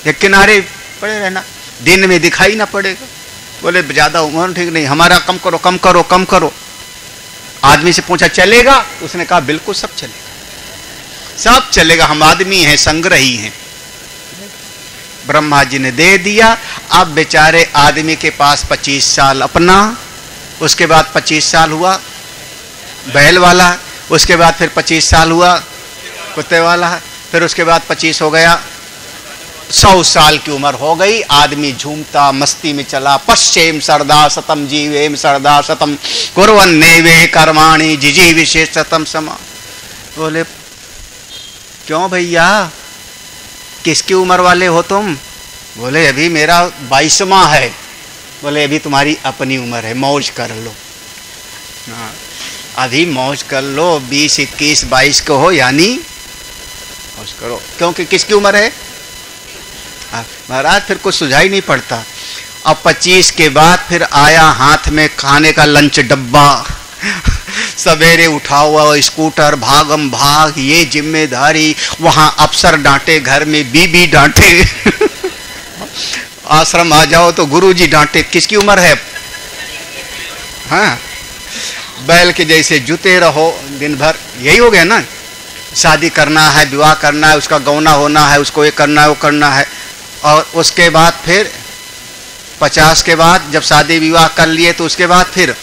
एक किनारे पड़े रहना, दिन में दिखाई ना पड़ेगा। बोले ज्यादा उम्र ठीक नहीं, हमारा कम करो, कम करो, कम करो। आदमी से पूछा चलेगा? उसने कहा बिल्कुल सब चलेगा, सब चलेगा, हम आदमी हैं, संग्रही हैं। ब्रह्मा जी ने दे दिया। अब बेचारे आदमी के पास 25 साल अपना, उसके बाद 25 साल हुआ बैल वाला, उसके बाद फिर 25 साल हुआ कुत्ते वाला, फिर उसके बाद 25 हो गया, 100 साल की उम्र हो गई। आदमी झूमता मस्ती में चला। पश्चेम सरदा सतम जीवेम सरदा सतम कुर्वन्नेवे कर्माणि जिजी विशेष सतम समा। बोले क्यों भैया, किसकी उम्र वाले हो तुम? बोले अभी मेरा 22वां है। बोले अभी तुम्हारी अपनी उम्र है, मौज कर लो। हाँ, अभी मौज कर लो। 20, 21, 22 को हो यानी मौज करो। क्योंकि किसकी उम्र है? महाराज फिर कुछ सुझाई नहीं पड़ता। अब 25 के बाद फिर आया हाथ में खाने का लंच डब्बा। सवेरे उठा हुआ स्कूटर, भागम भाग, ये जिम्मेदारी। वहां अफसर डांटे, घर में बीबी डांटे। आश्रम आ जाओ तो गुरुजी डांटे। किसकी उम्र है? हाँ, बैल के जैसे जूते रहो दिन भर, यही हो गया ना। शादी करना है, विवाह करना है, उसका गौना होना है, उसको ये करना है, वो करना है। और उसके बाद फिर 50 के बाद जब शादी विवाह कर लिए तो उसके बाद फिर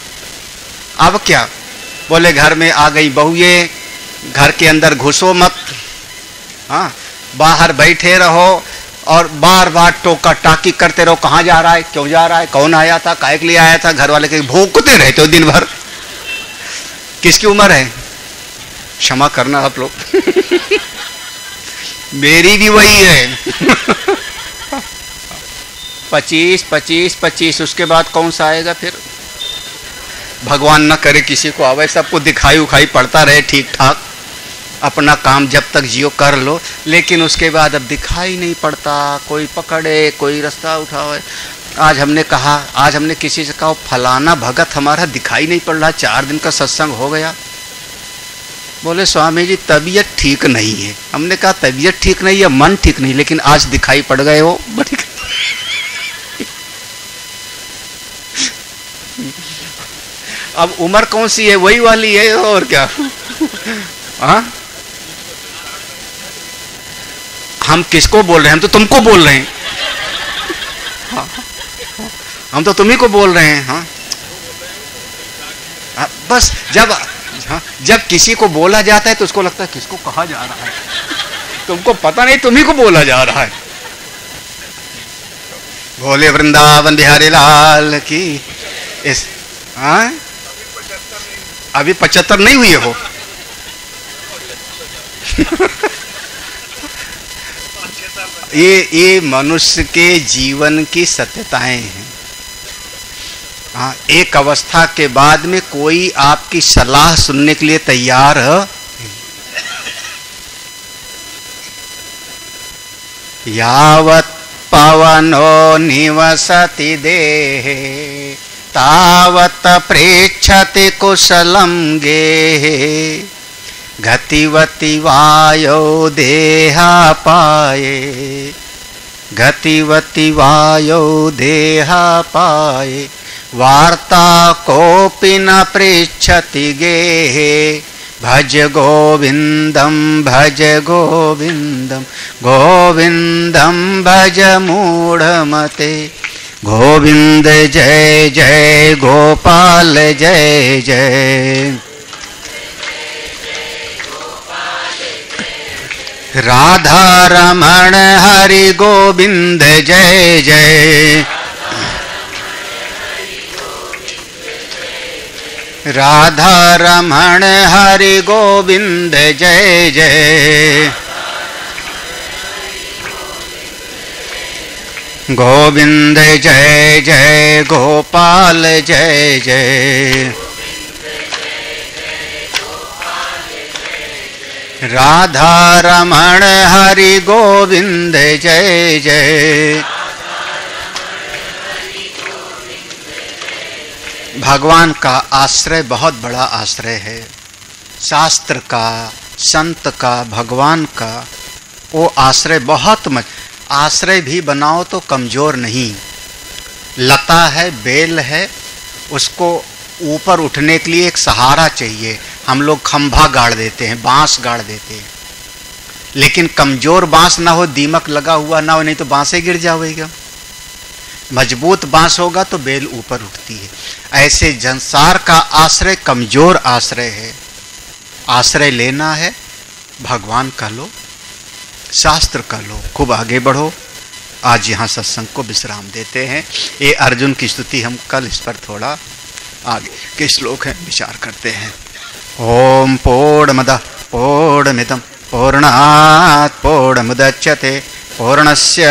अब क्या? बोले घर में आ गई बहुएं, घर के अंदर घुसो मत, हाँ, बाहर बैठे रहो और बार बार टोका टाकी करते रहो। कहाँ जा रहा है, क्यों जा रहा है, कौन आया था, काहे के लिए आया था? घर वाले के भूखते रहते हो दिन भर। किसकी उम्र है? क्षमा करना आप लोग। मेरी भी वही है। 25, 25, 25। उसके बाद कौन सा आएगा फिर? भगवान न करे किसी को आवे, सबको दिखाई उखाई पड़ता रहे ठीक ठाक, अपना काम जब तक जियो कर लो। लेकिन उसके बाद अब दिखाई नहीं पड़ता, कोई पकड़े, कोई रास्ता उठावे। आज हमने किसी से कहा फलाना भगत हमारा दिखाई नहीं पड़ रहा, 4 दिन का सत्संग हो गया। बोले स्वामी जी तबीयत ठीक नहीं है। हमने कहा तबीयत ठीक नहीं है, मन ठीक नहीं, लेकिन आज दिखाई पड़ गए हो। अब उम्र कौन सी है? वही वाली है और क्या। हाँ, हम किसको बोल रहे हैं? हम तो तुमको बोल रहे हैं। हाँ, हम तो तुम्ही को बोल रहे हैं। हाँ, बस जब किसी को बोला जाता है तो उसको लगता है किसको कहा जा रहा है। तुमको पता नहीं, तुम्ही को बोला जा रहा है। भोले वृंदावन बिहारी लाल की। इस हाँ, अभी 75 नहीं हुई हो। ये मनुष्य के जीवन की सत्यताएं हैं। हाँ, एक अवस्था के बाद में कोई आपकी सलाह सुनने के लिए तैयार है। यावत् पवनो निवसति देहे तावत् पृच्छति कुशलं गेहे गतिवति वायो देहापाये गतिवति वायो देहापाये वार्ता कोपि न पृच्छति गेहे भज गोविंदम गोविंदम भज मूढ़मते। गोविंद जय जय गोपाल जय जय। राधा रमण हरि गोविंद जय जय। राधा रमण हरि गोविंद जय जय। गोविंद जय जय गोपाल जय जय। राधा रमण हरि गोविंद जय जय। भगवान का आश्रय बहुत बड़ा आश्रय है। शास्त्र का, संत का, भगवान का वो आश्रय बहुत आश्रय भी बनाओ तो कमजोर नहीं। लता है, बेल है, उसको ऊपर उठने के लिए एक सहारा चाहिए। हम लोग खंभा गाड़ देते हैं, बांस गाड़ देते हैं, लेकिन कमजोर बांस ना हो, दीमक लगा हुआ ना हो, नहीं तो बांसे गिर जाएगा। मजबूत बांस होगा तो बेल ऊपर उठती है। ऐसे संसार का आश्रय कमजोर आश्रय है। आश्रय लेना है भगवान का लो, शास्त्र का लो, खूब आगे बढ़ो। आज यहाँ सत्संग को विश्राम देते हैं। ये अर्जुन की स्तुति, हम कल इस पर थोड़ा आगे के श्लोक हैं विचार करते हैं। ओम पूर्णमदः पूर्णमिदं पूर्णात् पूर्णमुदच्यते पूर्णस्य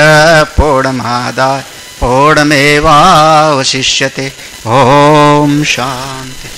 पूर्णमादाय पूर्णमेवावशिष्यते। ओम शांति।